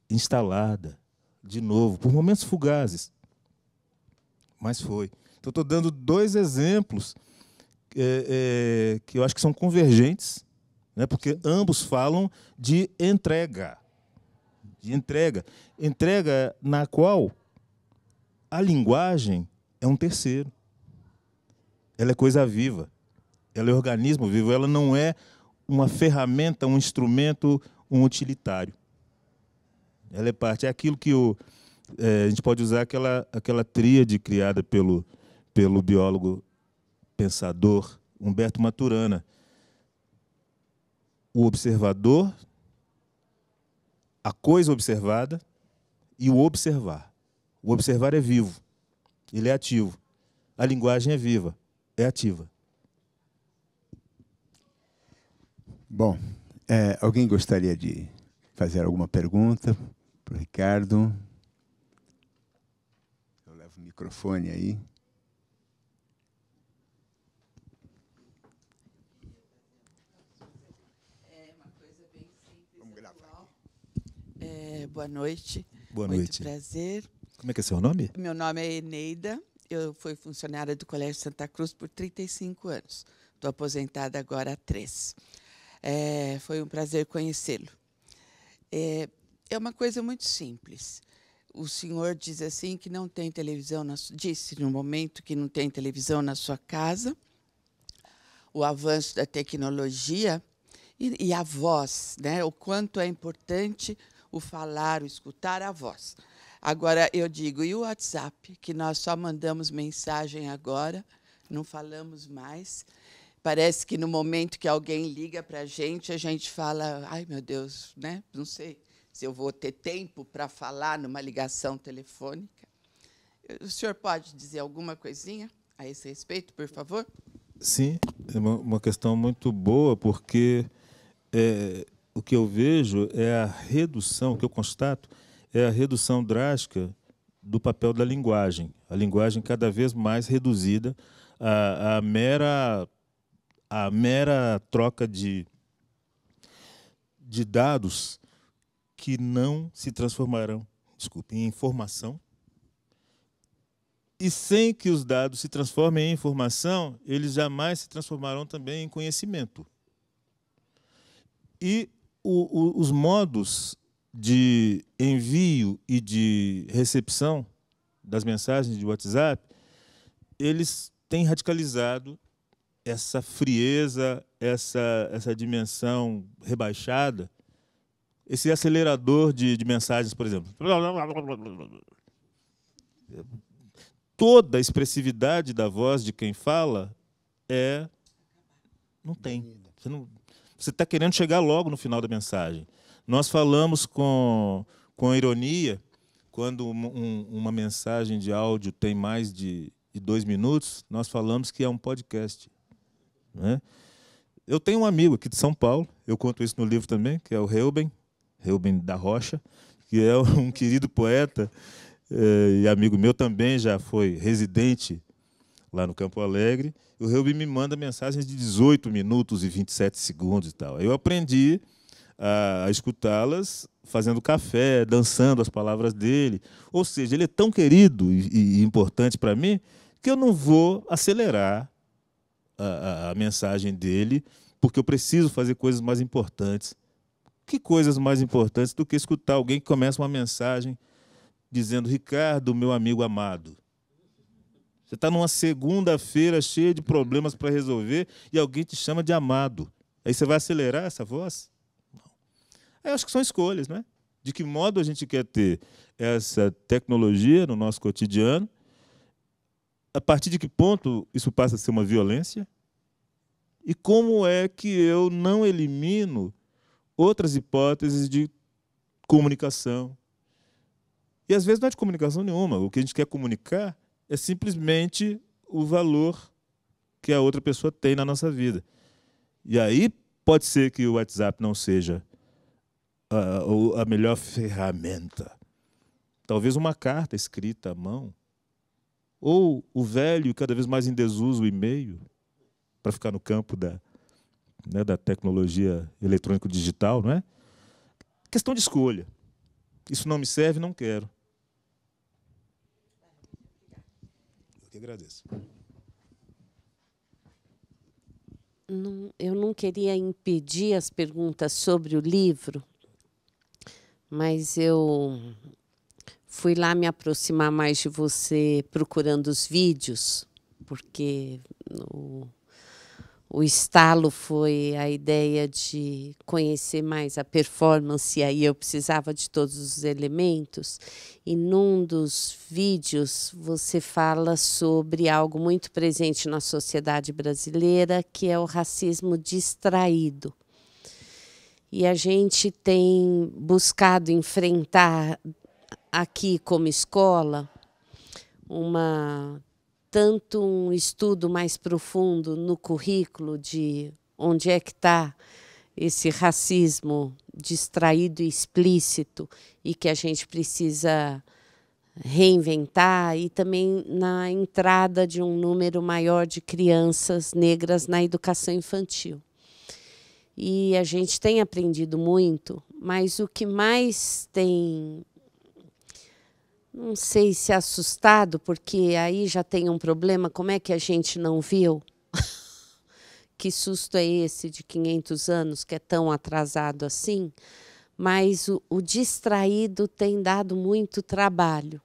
instalada de novo, por momentos fugazes. Mas foi. Então, estou dando 2 exemplos que eu acho que são convergentes, né, porque ambos falam de entrega. Entrega na qual a linguagem é um terceiro. Ela é coisa viva. Ela é organismo vivo. Ela não é uma ferramenta, um instrumento, um utilitário. Ela é parte. É aquilo que a gente pode usar aquela tríade criada pelo biólogo pensador Humberto Maturana. O observador, a coisa observada e o observar. O observar é vivo, ele é ativo. A linguagem é viva, é ativa. Bom, alguém gostaria de fazer alguma pergunta para o Ricardo? Eu levo o microfone aí. Boa noite. Boa Muito noite. prazer. Como é que é seu nome? Meu nome é Eneida. Eu fui funcionária do Colégio Santa Cruz por 35 anos. Estou aposentada agora há 3. Foi um prazer conhecê-lo. É uma coisa muito simples. O senhor diz assim que não tem televisão, disse no momento que não tem televisão na sua casa. O avanço da tecnologia e a voz, né? O quanto é importante o falar, o escutar a voz. Agora, eu digo, e o WhatsApp, que nós só mandamos mensagem agora, não falamos mais. Parece que no momento que alguém liga para a gente fala, ai, meu Deus, né? Não sei se eu vou ter tempo para falar numa ligação telefônica. O senhor pode dizer alguma coisinha a esse respeito, por favor? Sim, é uma questão muito boa, porque o que eu vejo é a redução, o que eu constato é a redução drástica do papel da linguagem. A linguagem cada vez mais reduzida à mera troca de dados que não se transformarão, em informação. E sem que os dados se transformem em informação, eles jamais se transformarão também em conhecimento. E os modos de envio e de recepção das mensagens de WhatsApp, eles têm radicalizado essa frieza, essa dimensão rebaixada, esse acelerador de mensagens, por exemplo. Toda a expressividade da voz de quem fala não tem. Você está querendo chegar logo no final da mensagem. Nós falamos com ironia, quando uma mensagem de áudio tem mais de 2 minutos, nós falamos que é um podcast. Né? Eu tenho um amigo aqui de São Paulo, eu conto isso no livro também, que é o Reuben da Rocha, que é um querido poeta e amigo meu, também já foi residente lá no Campo Alegre. O Reuben me manda mensagens de 18 minutos e 27 segundos e tal. Eu aprendi a escutá-las fazendo café, dançando as palavras dele. Ou seja, ele é tão querido e importante para mim que eu não vou acelerar a mensagem dele, porque eu preciso fazer coisas mais importantes. Que coisas mais importantes do que escutar alguém que começa uma mensagem dizendo: Ricardo, meu amigo amado, você está numa segunda-feira cheia de problemas para resolver e alguém te chama de amado. Aí você vai acelerar essa voz? Não. Eu acho que são escolhas, né? De que modo a gente quer ter essa tecnologia no nosso cotidiano? A partir de que ponto isso passa a ser uma violência? E como é que eu não elimino outras hipóteses de comunicação? E às vezes não é de comunicação nenhuma. O que a gente quer comunicar é simplesmente o valor que a outra pessoa tem na nossa vida. E aí pode ser que o WhatsApp não seja a melhor ferramenta. Talvez uma carta escrita à mão, ou o velho, cada vez mais em desuso, o e-mail, para ficar no campo da tecnologia eletrônico-digital, não é? Questão de escolha. Isso não me serve, não quero. Eu que agradeço. Eu não queria impedir as perguntas sobre o livro, mas eu fui lá me aproximar mais de você procurando os vídeos, porque o estalo foi a ideia de conhecer mais a performance, e aí eu precisava de todos os elementos. E num dos vídeos você fala sobre algo muito presente na sociedade brasileira, que é o racismo distraído. E a gente tem buscado enfrentar aqui como escola tanto um estudo mais profundo no currículo de onde é que está esse racismo distraído e explícito e que a gente precisa reinventar, e também na entrada de um número maior de crianças negras na educação infantil. E a gente tem aprendido muito, mas o que mais tem, não sei se assustado, porque aí já tem um problema, como é que a gente não viu? Que susto é esse de 500 anos, que é tão atrasado assim? Mas o distraído tem dado muito trabalho,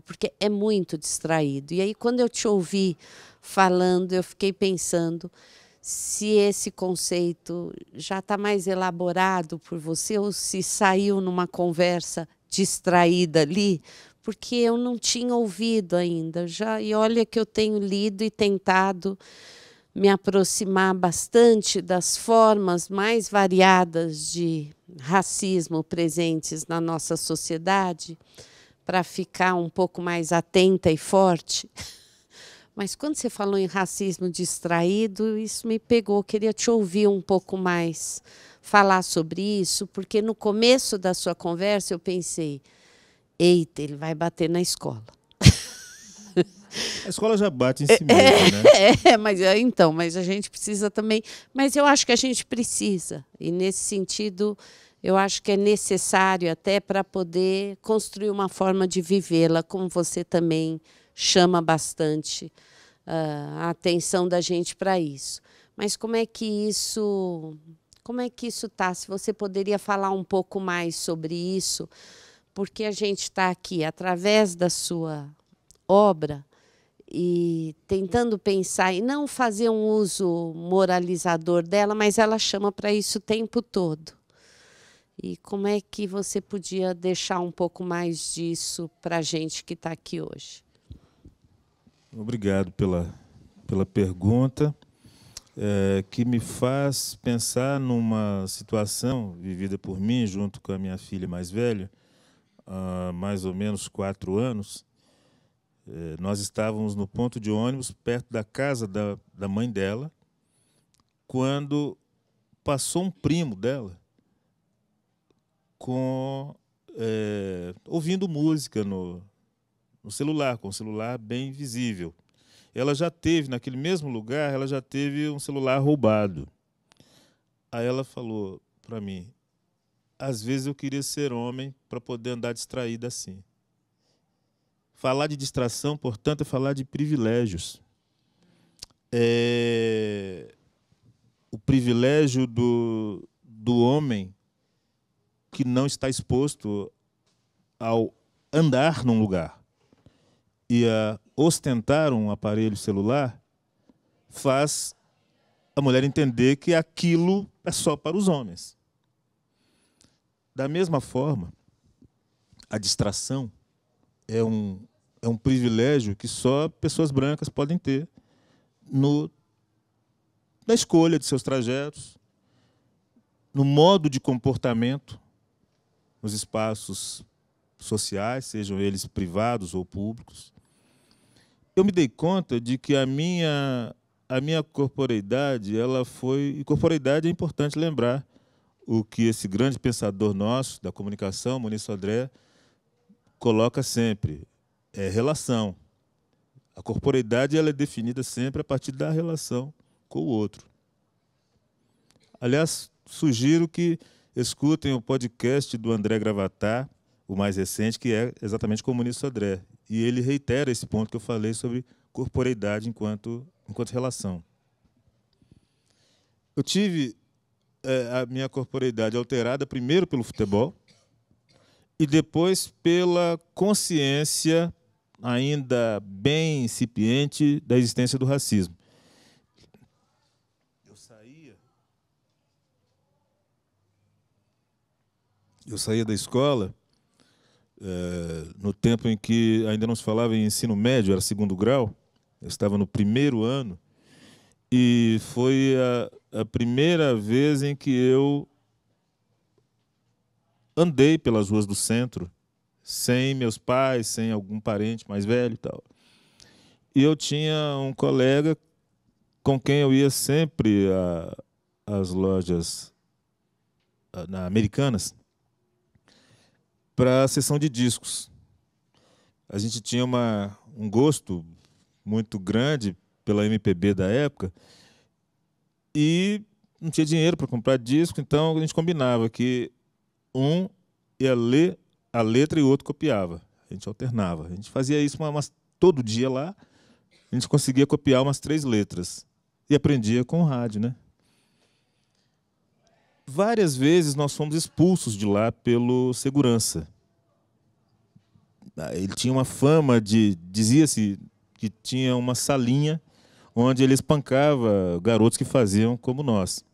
porque é muito distraído. E aí, quando eu te ouvi falando, eu fiquei pensando se esse conceito já está mais elaborado por você ou se saiu numa conversa distraída ali, porque eu não tinha ouvido ainda. E olha que eu tenho lido e tentado me aproximar bastante das formas mais variadas de racismo presentes na nossa sociedade, para ficar um pouco mais atenta e forte. Mas quando você falou em racismo distraído, isso me pegou. Queria te ouvir um pouco mais falar sobre isso, porque no começo da sua conversa eu pensei, eita, ele vai bater na escola. A escola já bate em si mesma, né? Mas a gente precisa também. Mas eu acho que a gente precisa. E, nesse sentido, eu acho que é necessário até para poder construir uma forma de vivê-la, como você também chama bastante a atenção da gente para isso. Mas como é que isso está? Se você poderia falar um pouco mais sobre isso, porque a gente está aqui, através da sua obra, e tentando pensar e não fazer um uso moralizador dela, mas ela chama para isso o tempo todo. E como é que você podia deixar um pouco mais disso para a gente que está aqui hoje? Obrigado pela pergunta, que me faz pensar numa situação vivida por mim junto com a minha filha mais velha, há mais ou menos 4 anos. Nós estávamos no ponto de ônibus, perto da casa da mãe dela, quando passou um primo dela ouvindo música no celular, com o celular bem visível. Ela já teve, naquele mesmo lugar, ela já teve um celular roubado. Aí ela falou para mim, às vezes eu queria ser homem para poder andar distraída assim. Falar de distração, portanto, é falar de privilégios. O privilégio do homem que não está exposto ao andar num lugar e a ostentar um aparelho celular faz a mulher entender que aquilo é só para os homens. Da mesma forma, a distração é um privilégio que só pessoas brancas podem ter na escolha de seus trajetos, no modo de comportamento, nos espaços sociais, sejam eles privados ou públicos. Eu me dei conta de que a minha corporeidade, e corporeidade é importante lembrar o que esse grande pensador nosso da comunicação, Muniz Sodré, coloca sempre, relação. A corporeidade ela é definida sempre a partir da relação com o outro. Aliás, sugiro que escutem o podcast do André Gravatar, o mais recente, que é exatamente com o Muniz Sodré. E ele reitera esse ponto que eu falei sobre corporeidade enquanto relação. Eu tive a minha corporeidade alterada primeiro pelo futebol, e depois pela consciência, ainda bem incipiente, da existência do racismo. Eu saía da escola no tempo em que ainda não se falava em ensino médio, era 2º grau, eu estava no 1º ano, e foi a primeira vez em que eu andei pelas ruas do centro, sem meus pais, sem algum parente mais velho e tal. E eu tinha um colega com quem eu ia sempre às lojas Americanas para a sessão de discos. A gente tinha um gosto muito grande pela MPB da época e não tinha dinheiro para comprar disco, então a gente combinava que um ia ler a letra e o outro copiava. A gente alternava. A gente fazia isso todo dia lá. A gente conseguia copiar umas 3 letras. E aprendia com o rádio, né? Várias vezes nós fomos expulsos de lá pelo segurança. Ele tinha uma fama dizia-se que tinha uma salinha onde ele espancava garotos que faziam como nós.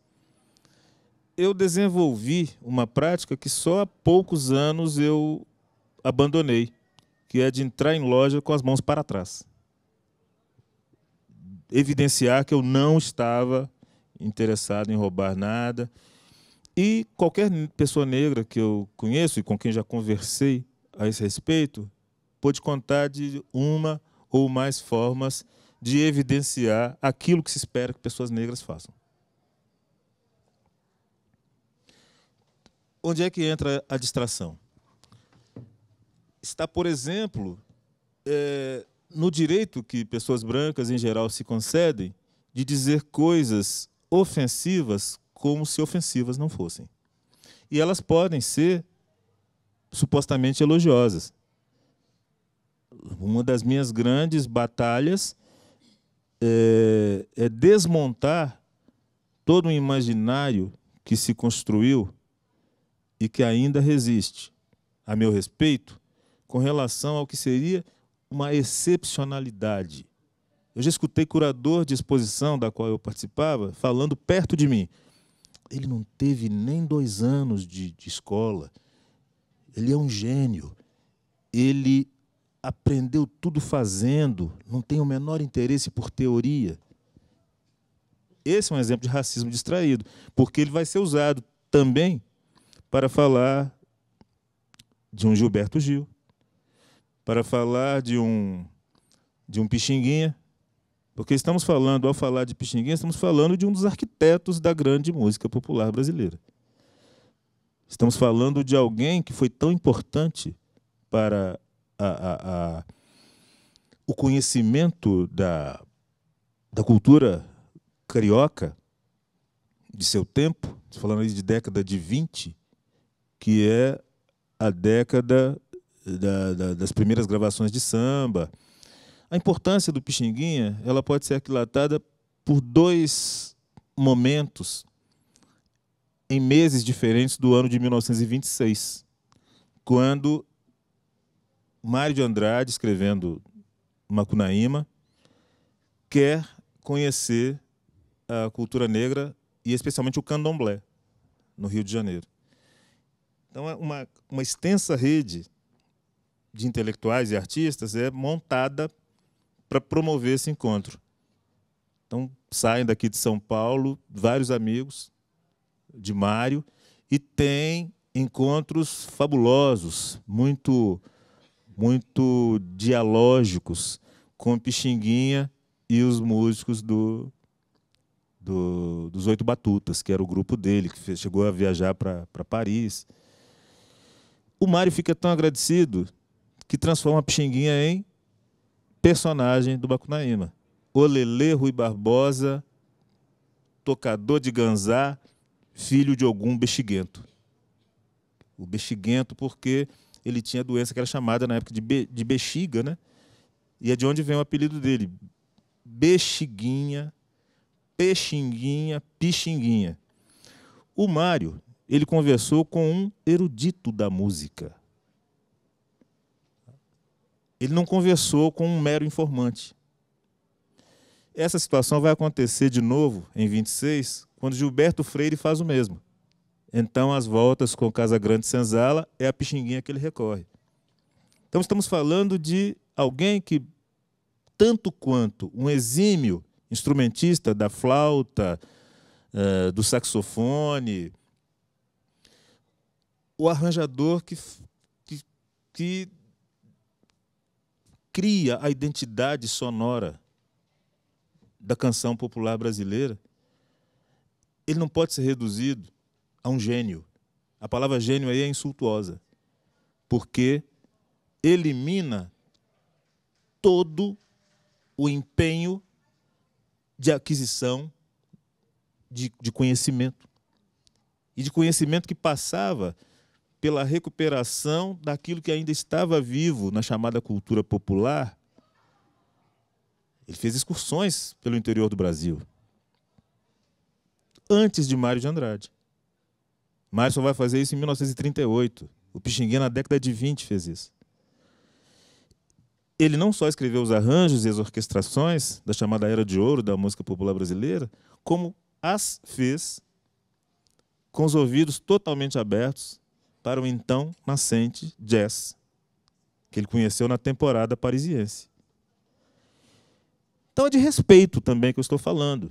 Eu desenvolvi uma prática que só há poucos anos eu abandonei, que é de entrar em loja com as mãos para trás. Evidenciar que eu não estava interessado em roubar nada. E qualquer pessoa negra que eu conheço e com quem já conversei a esse respeito pôde contar de uma ou mais formas de evidenciar aquilo que se espera que pessoas negras façam. Onde é que entra a distração? Está, por exemplo, no direito que pessoas brancas, em geral, se concedem de dizer coisas ofensivas como se ofensivas não fossem. E elas podem ser supostamente elogiosas. Uma das minhas grandes batalhas é desmontar todo um imaginário que se construiu e que ainda resiste, a meu respeito, com relação ao que seria uma excepcionalidade. Eu já escutei curador de exposição da qual eu participava falando perto de mim. Ele não teve nem 2 anos de escola. Ele é um gênio. Ele aprendeu tudo fazendo, não tem o menor interesse por teoria. Esse é um exemplo de racismo distraído, porque ele vai ser usado também para falar de um Gilberto Gil, para falar de um Pixinguinha, porque estamos falando, ao falar de Pixinguinha, estamos falando de um dos arquitetos da grande música popular brasileira. Estamos falando de alguém que foi tão importante para o conhecimento da cultura carioca de seu tempo, falando aí de década de 20, que é a década das primeiras gravações de samba. A importância do Pixinguinha ela pode ser aquilatada por 2 momentos em meses diferentes do ano de 1926, quando Mário de Andrade, escrevendo Macunaíma, quer conhecer a cultura negra e especialmente o candomblé, no Rio de Janeiro. Então, uma extensa rede de intelectuais e artistas é montada para promover esse encontro. Então, saem daqui de São Paulo vários amigos de Mário e tem encontros fabulosos, muito dialógicos com Pixinguinha e os músicos dos 8 Batutas, que era o grupo dele, que chegou a viajar para Paris. O Mário fica tão agradecido que transforma a Pixinguinha em personagem do Macunaíma. Olelê Rui Barbosa, tocador de ganzá, filho de algum bexiguento. O bexiguento porque ele tinha doença que era chamada na época de bexiga, né? E é de onde vem o apelido dele. Bexiguinha, Pexinguinha, Pixinguinha. O Mário, ele conversou com um erudito da música. Ele não conversou com um mero informante. Essa situação vai acontecer de novo em 26, quando Gilberto Freire faz o mesmo. Então, as voltas com Casagrande Senzala é a Pixinguinha que ele recorre. Então, estamos falando de alguém que, tanto quanto um exímio instrumentista da flauta, do saxofone, o arranjador que cria a identidade sonora da canção popular brasileira, ele não pode ser reduzido a um gênio. A palavra gênio aí é insultuosa, porque elimina todo o empenho de aquisição de conhecimento. E de conhecimento que passava pela recuperação daquilo que ainda estava vivo na chamada cultura popular. Ele fez excursões pelo interior do Brasil, antes de Mário de Andrade. Mário só vai fazer isso em 1938. O Pixinguinha, na década de 20, fez isso. Ele não só escreveu os arranjos e as orquestrações da chamada Era de Ouro da música popular brasileira, como as fez com os ouvidos totalmente abertos para o então nascente jazz que ele conheceu na temporada parisiense. Então é de respeito também que eu estou falando.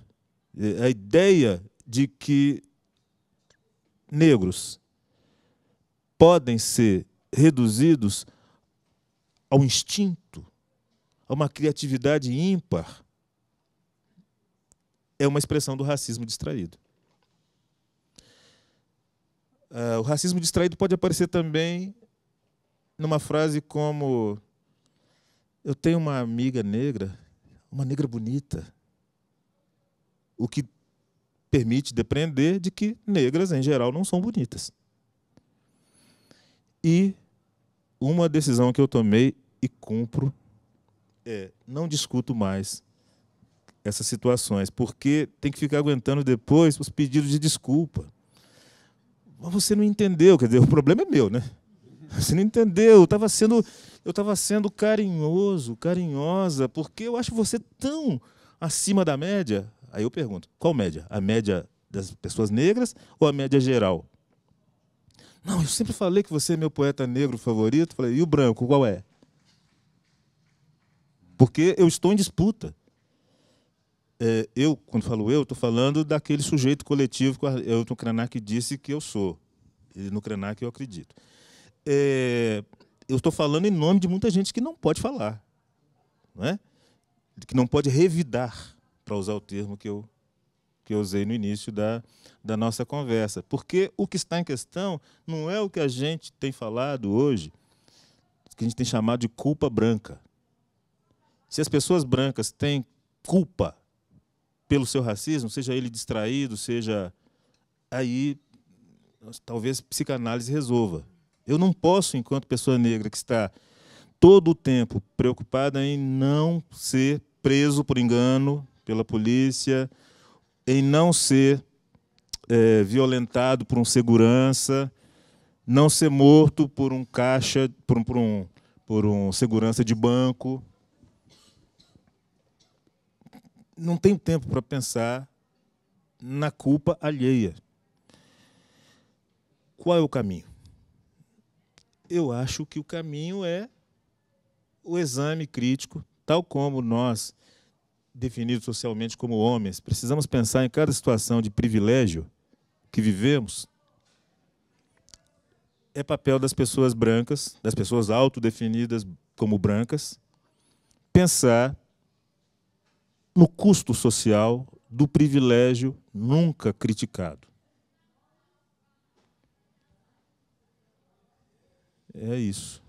A ideia de que negros podem ser reduzidos ao instinto, a uma criatividade ímpar, é uma expressão do racismo distraído. O racismo distraído pode aparecer também numa frase como: eu tenho uma amiga negra, uma negra bonita, o que permite depreender de que negras, em geral, não são bonitas. E uma decisão que eu tomei e cumpro é: não discuto mais essas situações, porque tem que ficar aguentando depois os pedidos de desculpa. Mas você não entendeu, quer dizer, o problema é meu, né? Você não entendeu, eu estava sendo carinhoso, carinhosa, porque eu acho você tão acima da média. Aí eu pergunto: qual média? A média das pessoas negras ou a média geral? Não, eu sempre falei que você é meu poeta negro favorito. Falei: e o branco, qual é? Porque eu estou em disputa. Quando falo eu, estou falando daquele sujeito coletivo que o Ailton Krenak disse que eu sou. E no Krenak eu acredito. Eu estou falando em nome de muita gente que não pode falar, não é? Que não pode revidar, para usar o termo que eu usei no início da nossa conversa. Porque o que está em questão não é o que a gente tem falado hoje, que a gente tem chamado de culpa branca. Se as pessoas brancas têm culpa pelo seu racismo, seja ele distraído, seja... Aí, talvez psicanálise resolva. Eu não posso, enquanto pessoa negra que está todo o tempo preocupada em não ser preso por engano pela polícia, em não ser violentado por um segurança, não ser morto por um caixa, por um segurança de banco. Não tenho tempo para pensar na culpa alheia. Qual é o caminho? Eu acho que o caminho é o exame crítico, tal como nós, definidos socialmente como homens, precisamos pensar em cada situação de privilégio que vivemos. É papel das pessoas brancas, das pessoas autodefinidas como brancas, pensar no custo social do privilégio nunca criticado. É isso.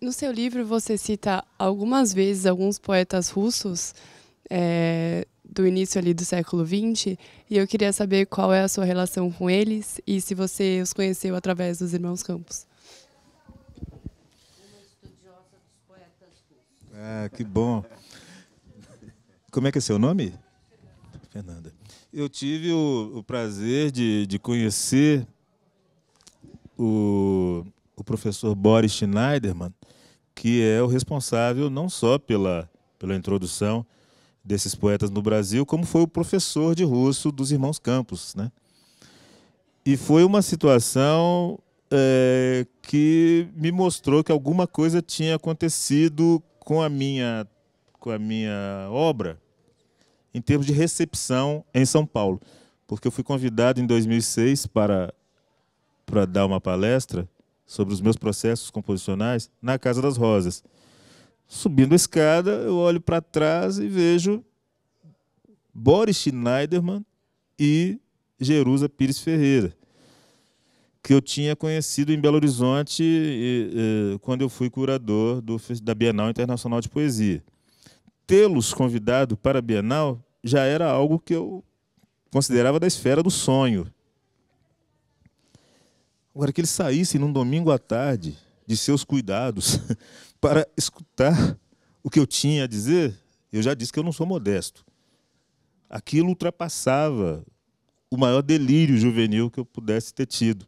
No seu livro, você cita algumas vezes alguns poetas russos do início ali do século XX, e eu queria saber qual é a sua relação com eles e se você os conheceu através dos Irmãos Campos. Uma estudiosa dos poetas russos. Ah, que bom. Como é que é seu nome? Fernanda. Eu tive o prazer de conhecer o professor Boris Schneiderman, que é o responsável não só pela introdução desses poetas no Brasil, como foi o professor de russo dos Irmãos Campos, né? E foi uma situação que me mostrou que alguma coisa tinha acontecido com a minha obra em termos de recepção em São Paulo, porque eu fui convidado em 2006 para dar uma palestra sobre os meus processos composicionais na Casa das Rosas. Subindo a escada, eu olho para trás e vejo Boris Schneiderman e Jerusa Pires Ferreira, que eu tinha conhecido em Belo Horizonte quando eu fui curador da Bienal Internacional de Poesia. Tê-los convidado para a Bienal já era algo que eu considerava da esfera do sonho. Agora, que eles saíssem num domingo à tarde de seus cuidados para escutar o que eu tinha a dizer, eu já disse que eu não sou modesto. Aquilo ultrapassava o maior delírio juvenil que eu pudesse ter tido.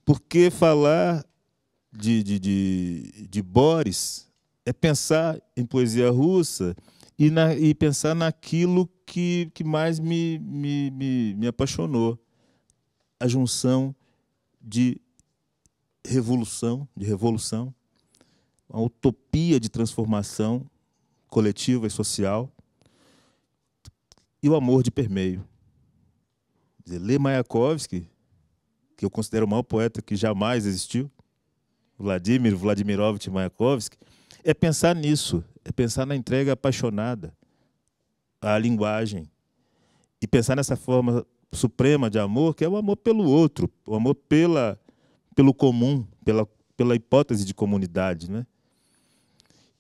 Porque falar de Boris é pensar em poesia russa e pensar naquilo que mais me apaixonou. A junção de revolução, a utopia de transformação coletiva e social e o amor de permeio. Quer dizer, ler Mayakovsky, que eu considero o maior poeta que jamais existiu, Vladimir Vladimirovich Mayakovsky, é pensar nisso, é pensar na entrega apaixonada à linguagem e pensar nessa forma suprema de amor, que é o amor pelo outro, o amor pelo comum, pela hipótese de comunidade, né?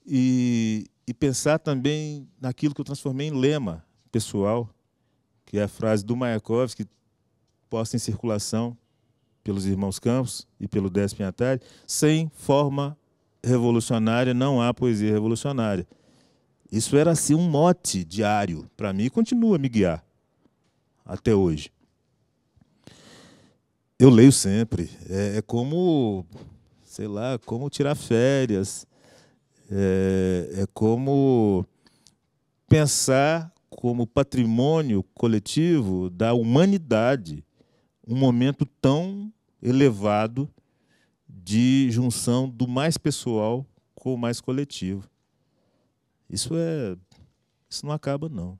E pensar também naquilo que eu transformei em lema pessoal, que é a frase do Mayakovsky, posta em circulação pelos irmãos Campos e pelo Décio Pinhatari: sem forma revolucionária não há poesia revolucionária. Isso era assim um mote diário para mim e continua a me guiar até hoje. Eu leio sempre. É como, sei lá, como tirar férias. É como pensar como patrimônio coletivo da humanidade um momento tão elevado de junção do mais pessoal com o mais coletivo. Isso não acaba, não.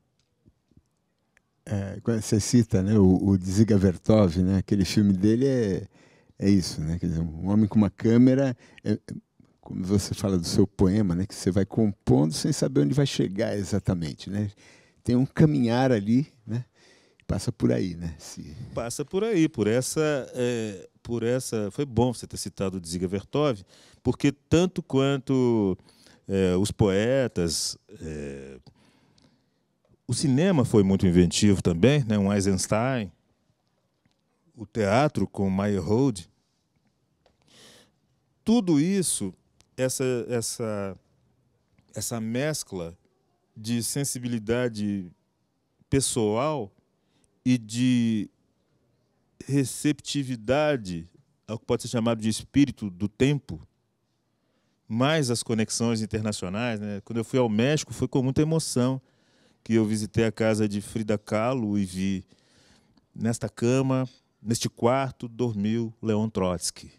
Quando você cita, né, o Dziga Vertov, né, aquele filme dele é isso, né? Quer dizer, um homem com uma câmera, como você fala do seu poema, né, que você vai compondo sem saber onde vai chegar exatamente, né? Tem um caminhar ali, né? Passa por aí, né? Passa por aí, por essa. Foi bom você ter citado o Dziga Vertov, porque tanto quanto os poetas, o cinema foi muito inventivo também, né? Um Eisenstein, o teatro com Meyerhold, tudo isso, essa mescla de sensibilidade pessoal e de receptividade ao que pode ser chamado de espírito do tempo, mais as conexões internacionais, né? Quando eu fui ao México, foi com muita emoção que eu visitei a casa de Frida Kahlo e vi, nesta cama, neste quarto, dormiu Leon Trotsky.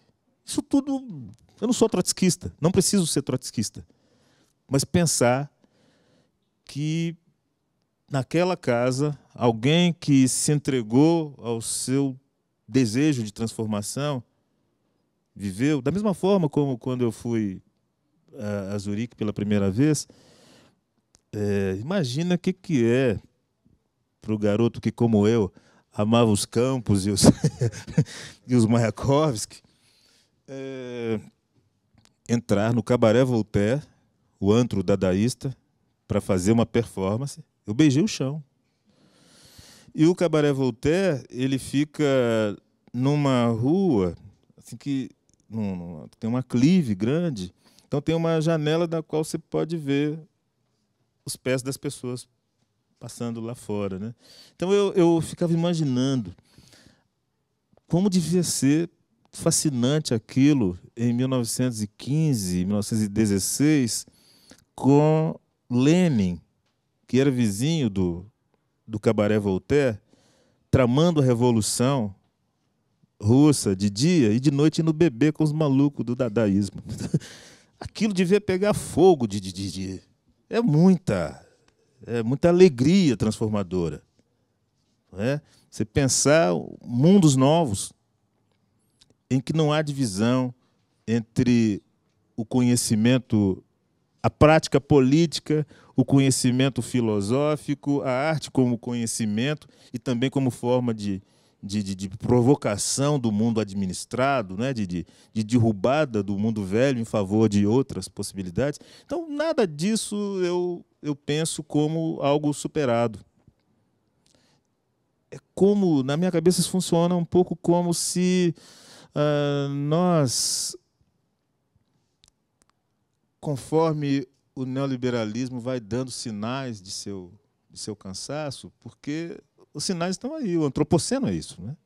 Isso tudo... Eu não sou trotskista, não preciso ser trotskista, mas pensar que naquela casa, alguém que se entregou ao seu desejo de transformação, viveu, da mesma forma como quando eu fui a Zurique pela primeira vez. Imagina o que é para o garoto que, como eu, amava os Campos e os Mayakovsky, entrar no Cabaré Voltaire, o antro dadaísta, para fazer uma performance. Eu beijei o chão. E o Cabaré Voltaire, ele fica numa rua assim que tem uma clive grande, então tem uma janela da qual você pode ver os pés das pessoas passando lá fora, né? Então eu ficava imaginando como devia ser fascinante aquilo em 1915, 1916, com Lenin, que era vizinho do Cabaré Voltaire, tramando a Revolução Russa de dia e de noite indo beber com os malucos do dadaísmo. Aquilo devia pegar fogo É muita alegria transformadora. Não é? Você pensar mundos novos em que não há divisão entre o conhecimento, a prática política, o conhecimento filosófico, a arte como conhecimento e também como forma de provocação do mundo administrado, né? de derrubada do mundo velho em favor de outras possibilidades. Então, nada disso eu penso como algo superado. É como, na minha cabeça, isso funciona um pouco como se nós, conforme o neoliberalismo vai dando sinais de seu cansaço, porque os sinais estão aí, o antropoceno é isso, né?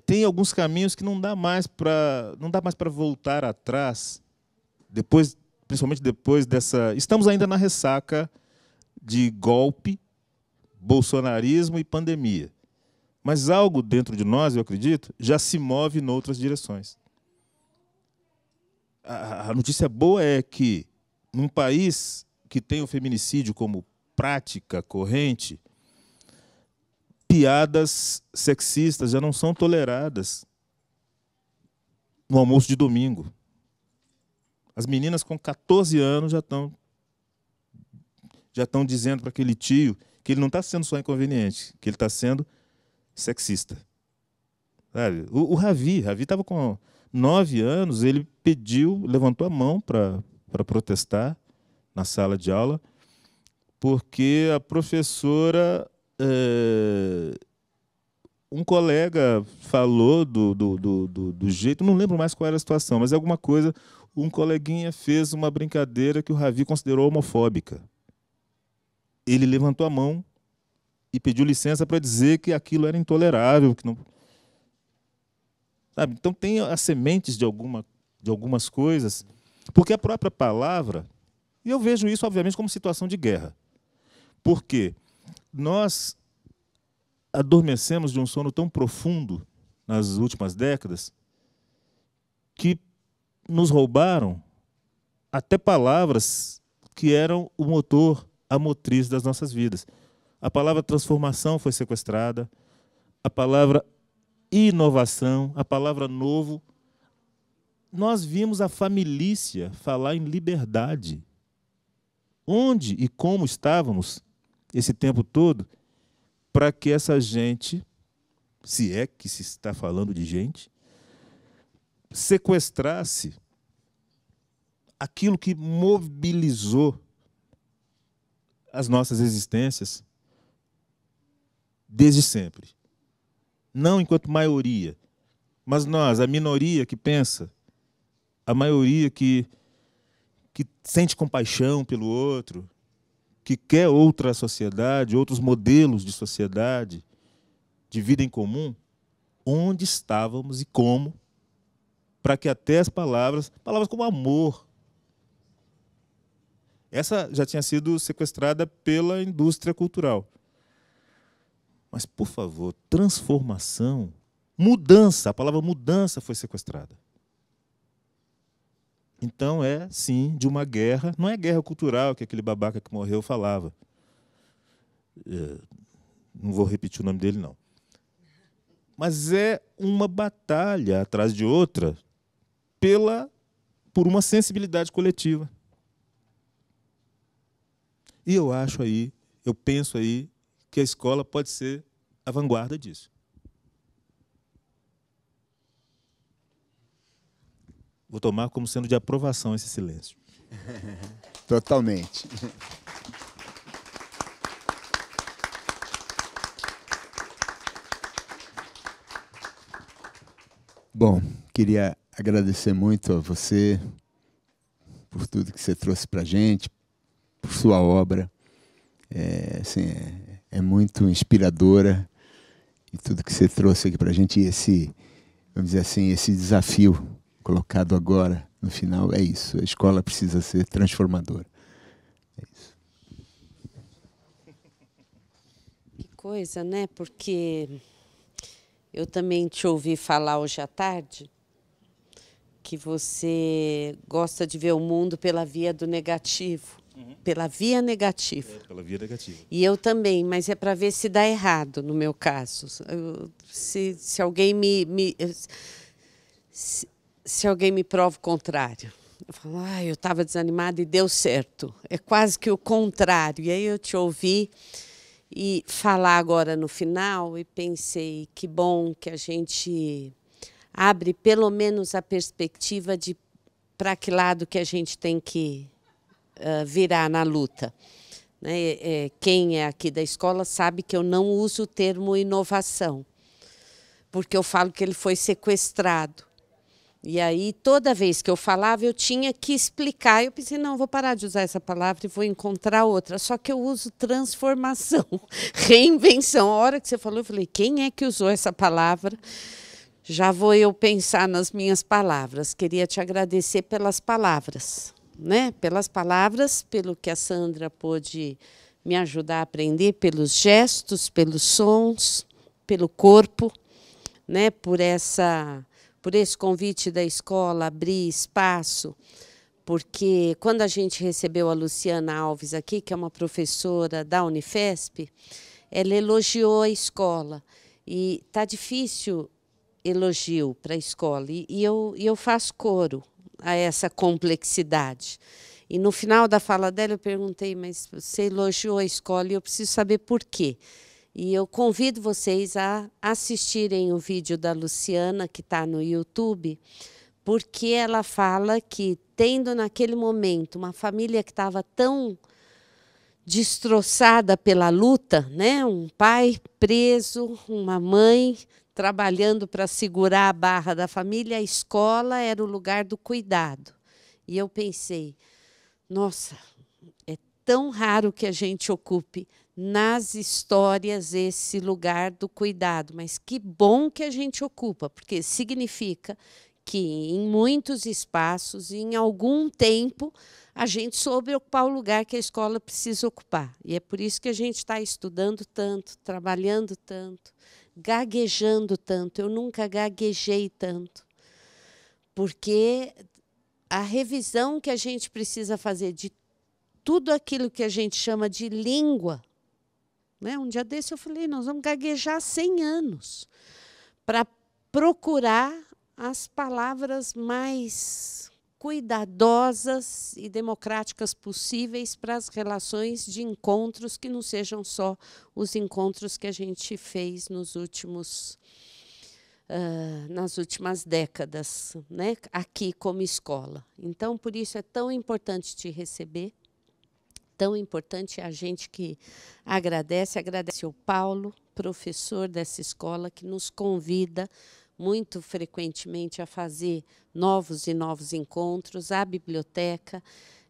Tem alguns caminhos que não dá mais para voltar atrás, principalmente depois dessa... Estamos ainda na ressaca de golpe, bolsonarismo e pandemia. Mas algo dentro de nós, eu acredito, já se move em outras direções. A notícia boa é que, num país que tem o feminicídio como prática corrente, piadas sexistas já não são toleradas no almoço de domingo. As meninas com 14 anos já estão dizendo para aquele tio que ele não está sendo só inconveniente, que ele está sendo sexista. Sabe? O Ravi estava com 9 anos, ele levantou a mão para protestar na sala de aula, porque a professora, um colega falou do jeito, não lembro mais qual era a situação, mas alguma coisa, um coleguinha fez uma brincadeira que o Ravi considerou homofóbica. Ele levantou a mão e pediu licença para dizer que aquilo era intolerável, que não... Sabe? Então tem as sementes de algumas coisas, porque a própria palavra, e eu vejo isso, obviamente, como situação de guerra. Porque nós adormecemos de um sono tão profundo nas últimas décadas que nos roubaram até palavras que eram o motor, a motriz das nossas vidas. A palavra transformação foi sequestrada, a palavra inovação, a palavra novo. Nós vimos a família falar em liberdade. Onde e como estávamos esse tempo todo para que essa gente, se é que se está falando de gente, sequestrasse aquilo que mobilizou as nossas existências desde sempre. Não enquanto maioria, mas nós, a minoria que pensa, a maioria que sente compaixão pelo outro, que quer outra sociedade, outros modelos de sociedade, de vida em comum, onde estávamos e como, para que até as palavras como amor, essa já tinha sido sequestrada pela indústria cultural. Mas, por favor, transformação, mudança, a palavra mudança foi sequestrada. Então, sim, de uma guerra, não é guerra cultural que aquele babaca que morreu falava. Não vou repetir o nome dele, não. Mas é uma batalha atrás de outra por uma sensibilidade coletiva. E eu penso aí, que a escola pode ser a vanguarda disso. Vou tomar como sendo de aprovação esse silêncio. Totalmente. Bom, queria agradecer muito a você por tudo que você trouxe para a gente, por sua obra. É muito inspiradora e tudo que você trouxe aqui para a gente, vamos dizer assim, esse desafio colocado agora no final é isso. A escola precisa ser transformadora. É isso. Que coisa, né? Porque eu também te ouvi falar hoje à tarde que você gosta de ver o mundo pela via do negativo. Pela via negativa. Pela via negativa. E eu também, mas é para ver se dá errado no meu caso. Se alguém se alguém me prova o contrário. Eu falo, eu estava desanimada e deu certo. É quase que o contrário. E aí eu te ouvi e falar agora no final e pensei, que bom que a gente abre pelo menos a perspectiva de para que lado que a gente tem que virar na luta. Né? Quem é aqui da escola sabe que eu não uso o termo inovação, porque eu falo que ele foi sequestrado. E aí, toda vez que eu falava, eu tinha que explicar. Eu pensei, não, vou parar de usar essa palavra e vou encontrar outra. Só que eu uso transformação, reinvenção. A hora que você falou, eu falei, quem é que usou essa palavra? Já vou eu pensar nas minhas palavras. Queria te agradecer pelas palavras, né? Pelas palavras, pelo que a Sandra pôde me ajudar a aprender pelos gestos, pelos sons, pelo corpo, né? Por esse convite da escola abrir espaço, porque quando a gente recebeu a Luciana Alves aqui, que é uma professora da Unifesp, ela elogiou a escola. E está difícil elogio para a escola, e eu faço coro a essa complexidade. E no final da fala dela eu perguntei, mas você elogiou a escola e eu preciso saber por quê. E eu convido vocês a assistirem o vídeo da Luciana, que está no YouTube, porque ela fala que, tendo naquele momento uma família que estava tão destroçada pela luta, né? Um pai preso, uma mãe trabalhando para segurar a barra da família, a escola era o lugar do cuidado. E eu pensei, nossa, é tão raro que a gente ocupe nas histórias esse lugar do cuidado, mas que bom que a gente ocupa, porque significa que em muitos espaços, em algum tempo, a gente soube ocupar o lugar que a escola precisa ocupar. E é por isso que a gente está estudando tanto, trabalhando tanto, gaguejando tanto. Eu nunca gaguejei tanto, porque a revisão que a gente precisa fazer de tudo aquilo que a gente chama de língua, né? Um dia desse eu falei, nós vamos gaguejar 100 anos para procurar as palavras mais cuidadosas e democráticas possíveis para as relações de encontros que não sejam só os encontros que a gente fez nas últimas décadas, né, aqui como escola. Então, por isso é tão importante te receber, tão importante a gente que agradece ao Paulo, professor dessa escola, que nos convida muito frequentemente a fazer novos e novos encontros, a biblioteca.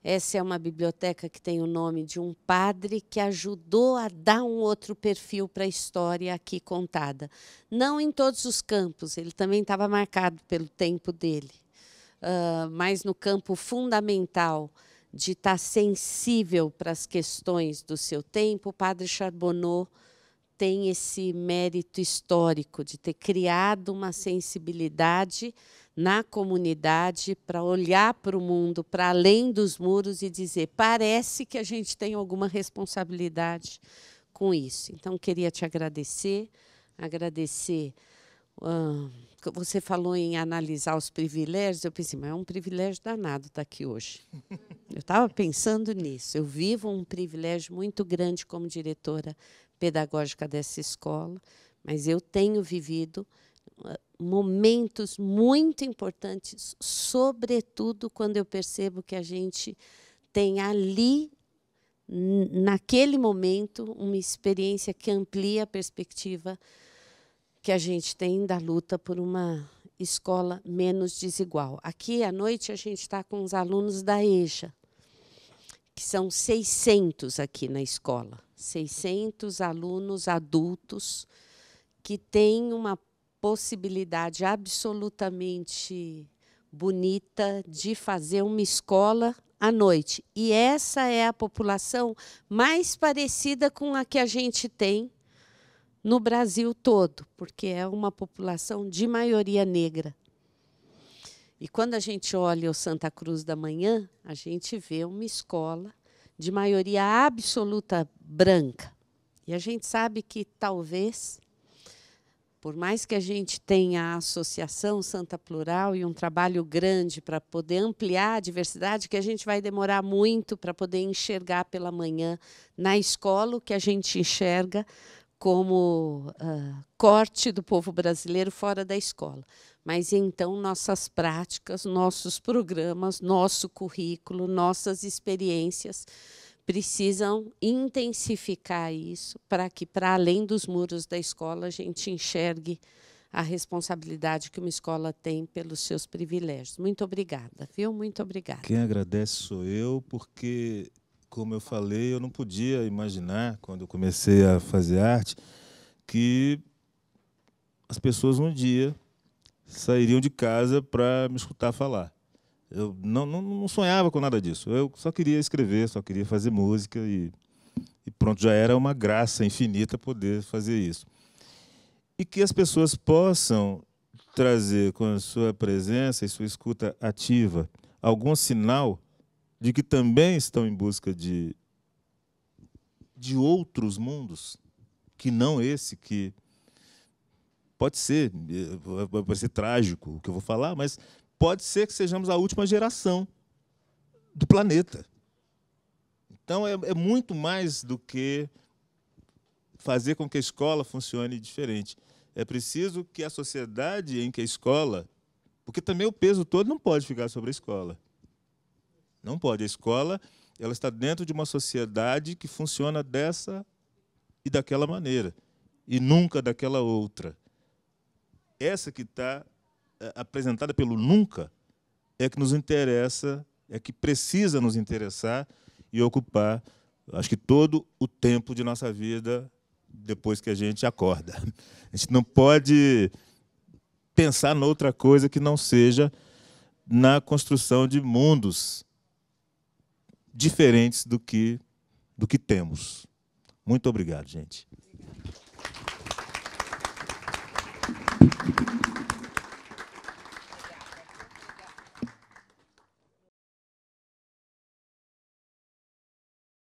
Essa é uma biblioteca que tem o nome de um padre que ajudou a dar um outro perfil para a história aqui contada. Não em todos os campos, ele também estava marcado pelo tempo dele, mas no campo fundamental de estar sensível para as questões do seu tempo, o padre Charbonneau tem esse mérito histórico de ter criado uma sensibilidade na comunidade para olhar para o mundo, para além dos muros e dizer, parece que a gente tem alguma responsabilidade com isso. Então, queria te agradecer. Você falou em analisar os privilégios, eu pensei, mas é um privilégio danado estar aqui hoje. Eu estava pensando nisso. Eu vivo um privilégio muito grande como diretora pedagógica dessa escola, mas eu tenho vivido momentos muito importantes, sobretudo quando eu percebo que a gente tem ali, naquele momento, uma experiência que amplia a perspectiva que a gente tem da luta por uma escola menos desigual. Aqui, à noite, a gente está com os alunos da EJA, que são 600 aqui na escola. 600 alunos adultos que têm uma possibilidade absolutamente bonita de fazer uma escola à noite. E essa é a população mais parecida com a que a gente tem no Brasil todo, porque é uma população de maioria negra. E quando a gente olha o Santa Cruz da Manhã, a gente vê uma escola de maioria absoluta branca. E a gente sabe que, talvez, por mais que a gente tenha a Associação Santa Plural e um trabalho grande para poder ampliar a diversidade, que a gente vai demorar muito para poder enxergar pela manhã na escola o que a gente enxerga como corte do povo brasileiro fora da escola. Mas, então, nossas práticas, nossos programas, nosso currículo, nossas experiências precisam intensificar isso para que, para além dos muros da escola, a gente enxergue a responsabilidade que uma escola tem pelos seus privilégios. Muito obrigada, viu? Muito obrigada. Quem agradece sou eu, porque, como eu falei, eu não podia imaginar, quando eu comecei a fazer arte, que as pessoas um dia sairiam de casa para me escutar falar. Eu não sonhava com nada disso. Eu só queria escrever, só queria fazer música. E E pronto, já era uma graça infinita poder fazer isso. E que as pessoas possam trazer com a sua presença e sua escuta ativa algum sinal de que também estão em busca de outros mundos, que não esse, que pode ser, vai parecer trágico o que eu vou falar, mas pode ser que sejamos a última geração do planeta. Então, é muito mais do que fazer com que a escola funcione diferente. É preciso que a sociedade em que a escola... Porque também o peso todo não pode ficar sobre a escola. Não pode. A escola, ela está dentro de uma sociedade que funciona dessa e daquela maneira, e nunca daquela outra. Essa que está apresentada pelo nunca é que nos interessa, é que precisa nos interessar e ocupar, acho que, todo o tempo de nossa vida depois que a gente acorda. A gente não pode pensar noutra coisa que não seja na construção de mundos diferentes do que temos. Muito obrigado, gente.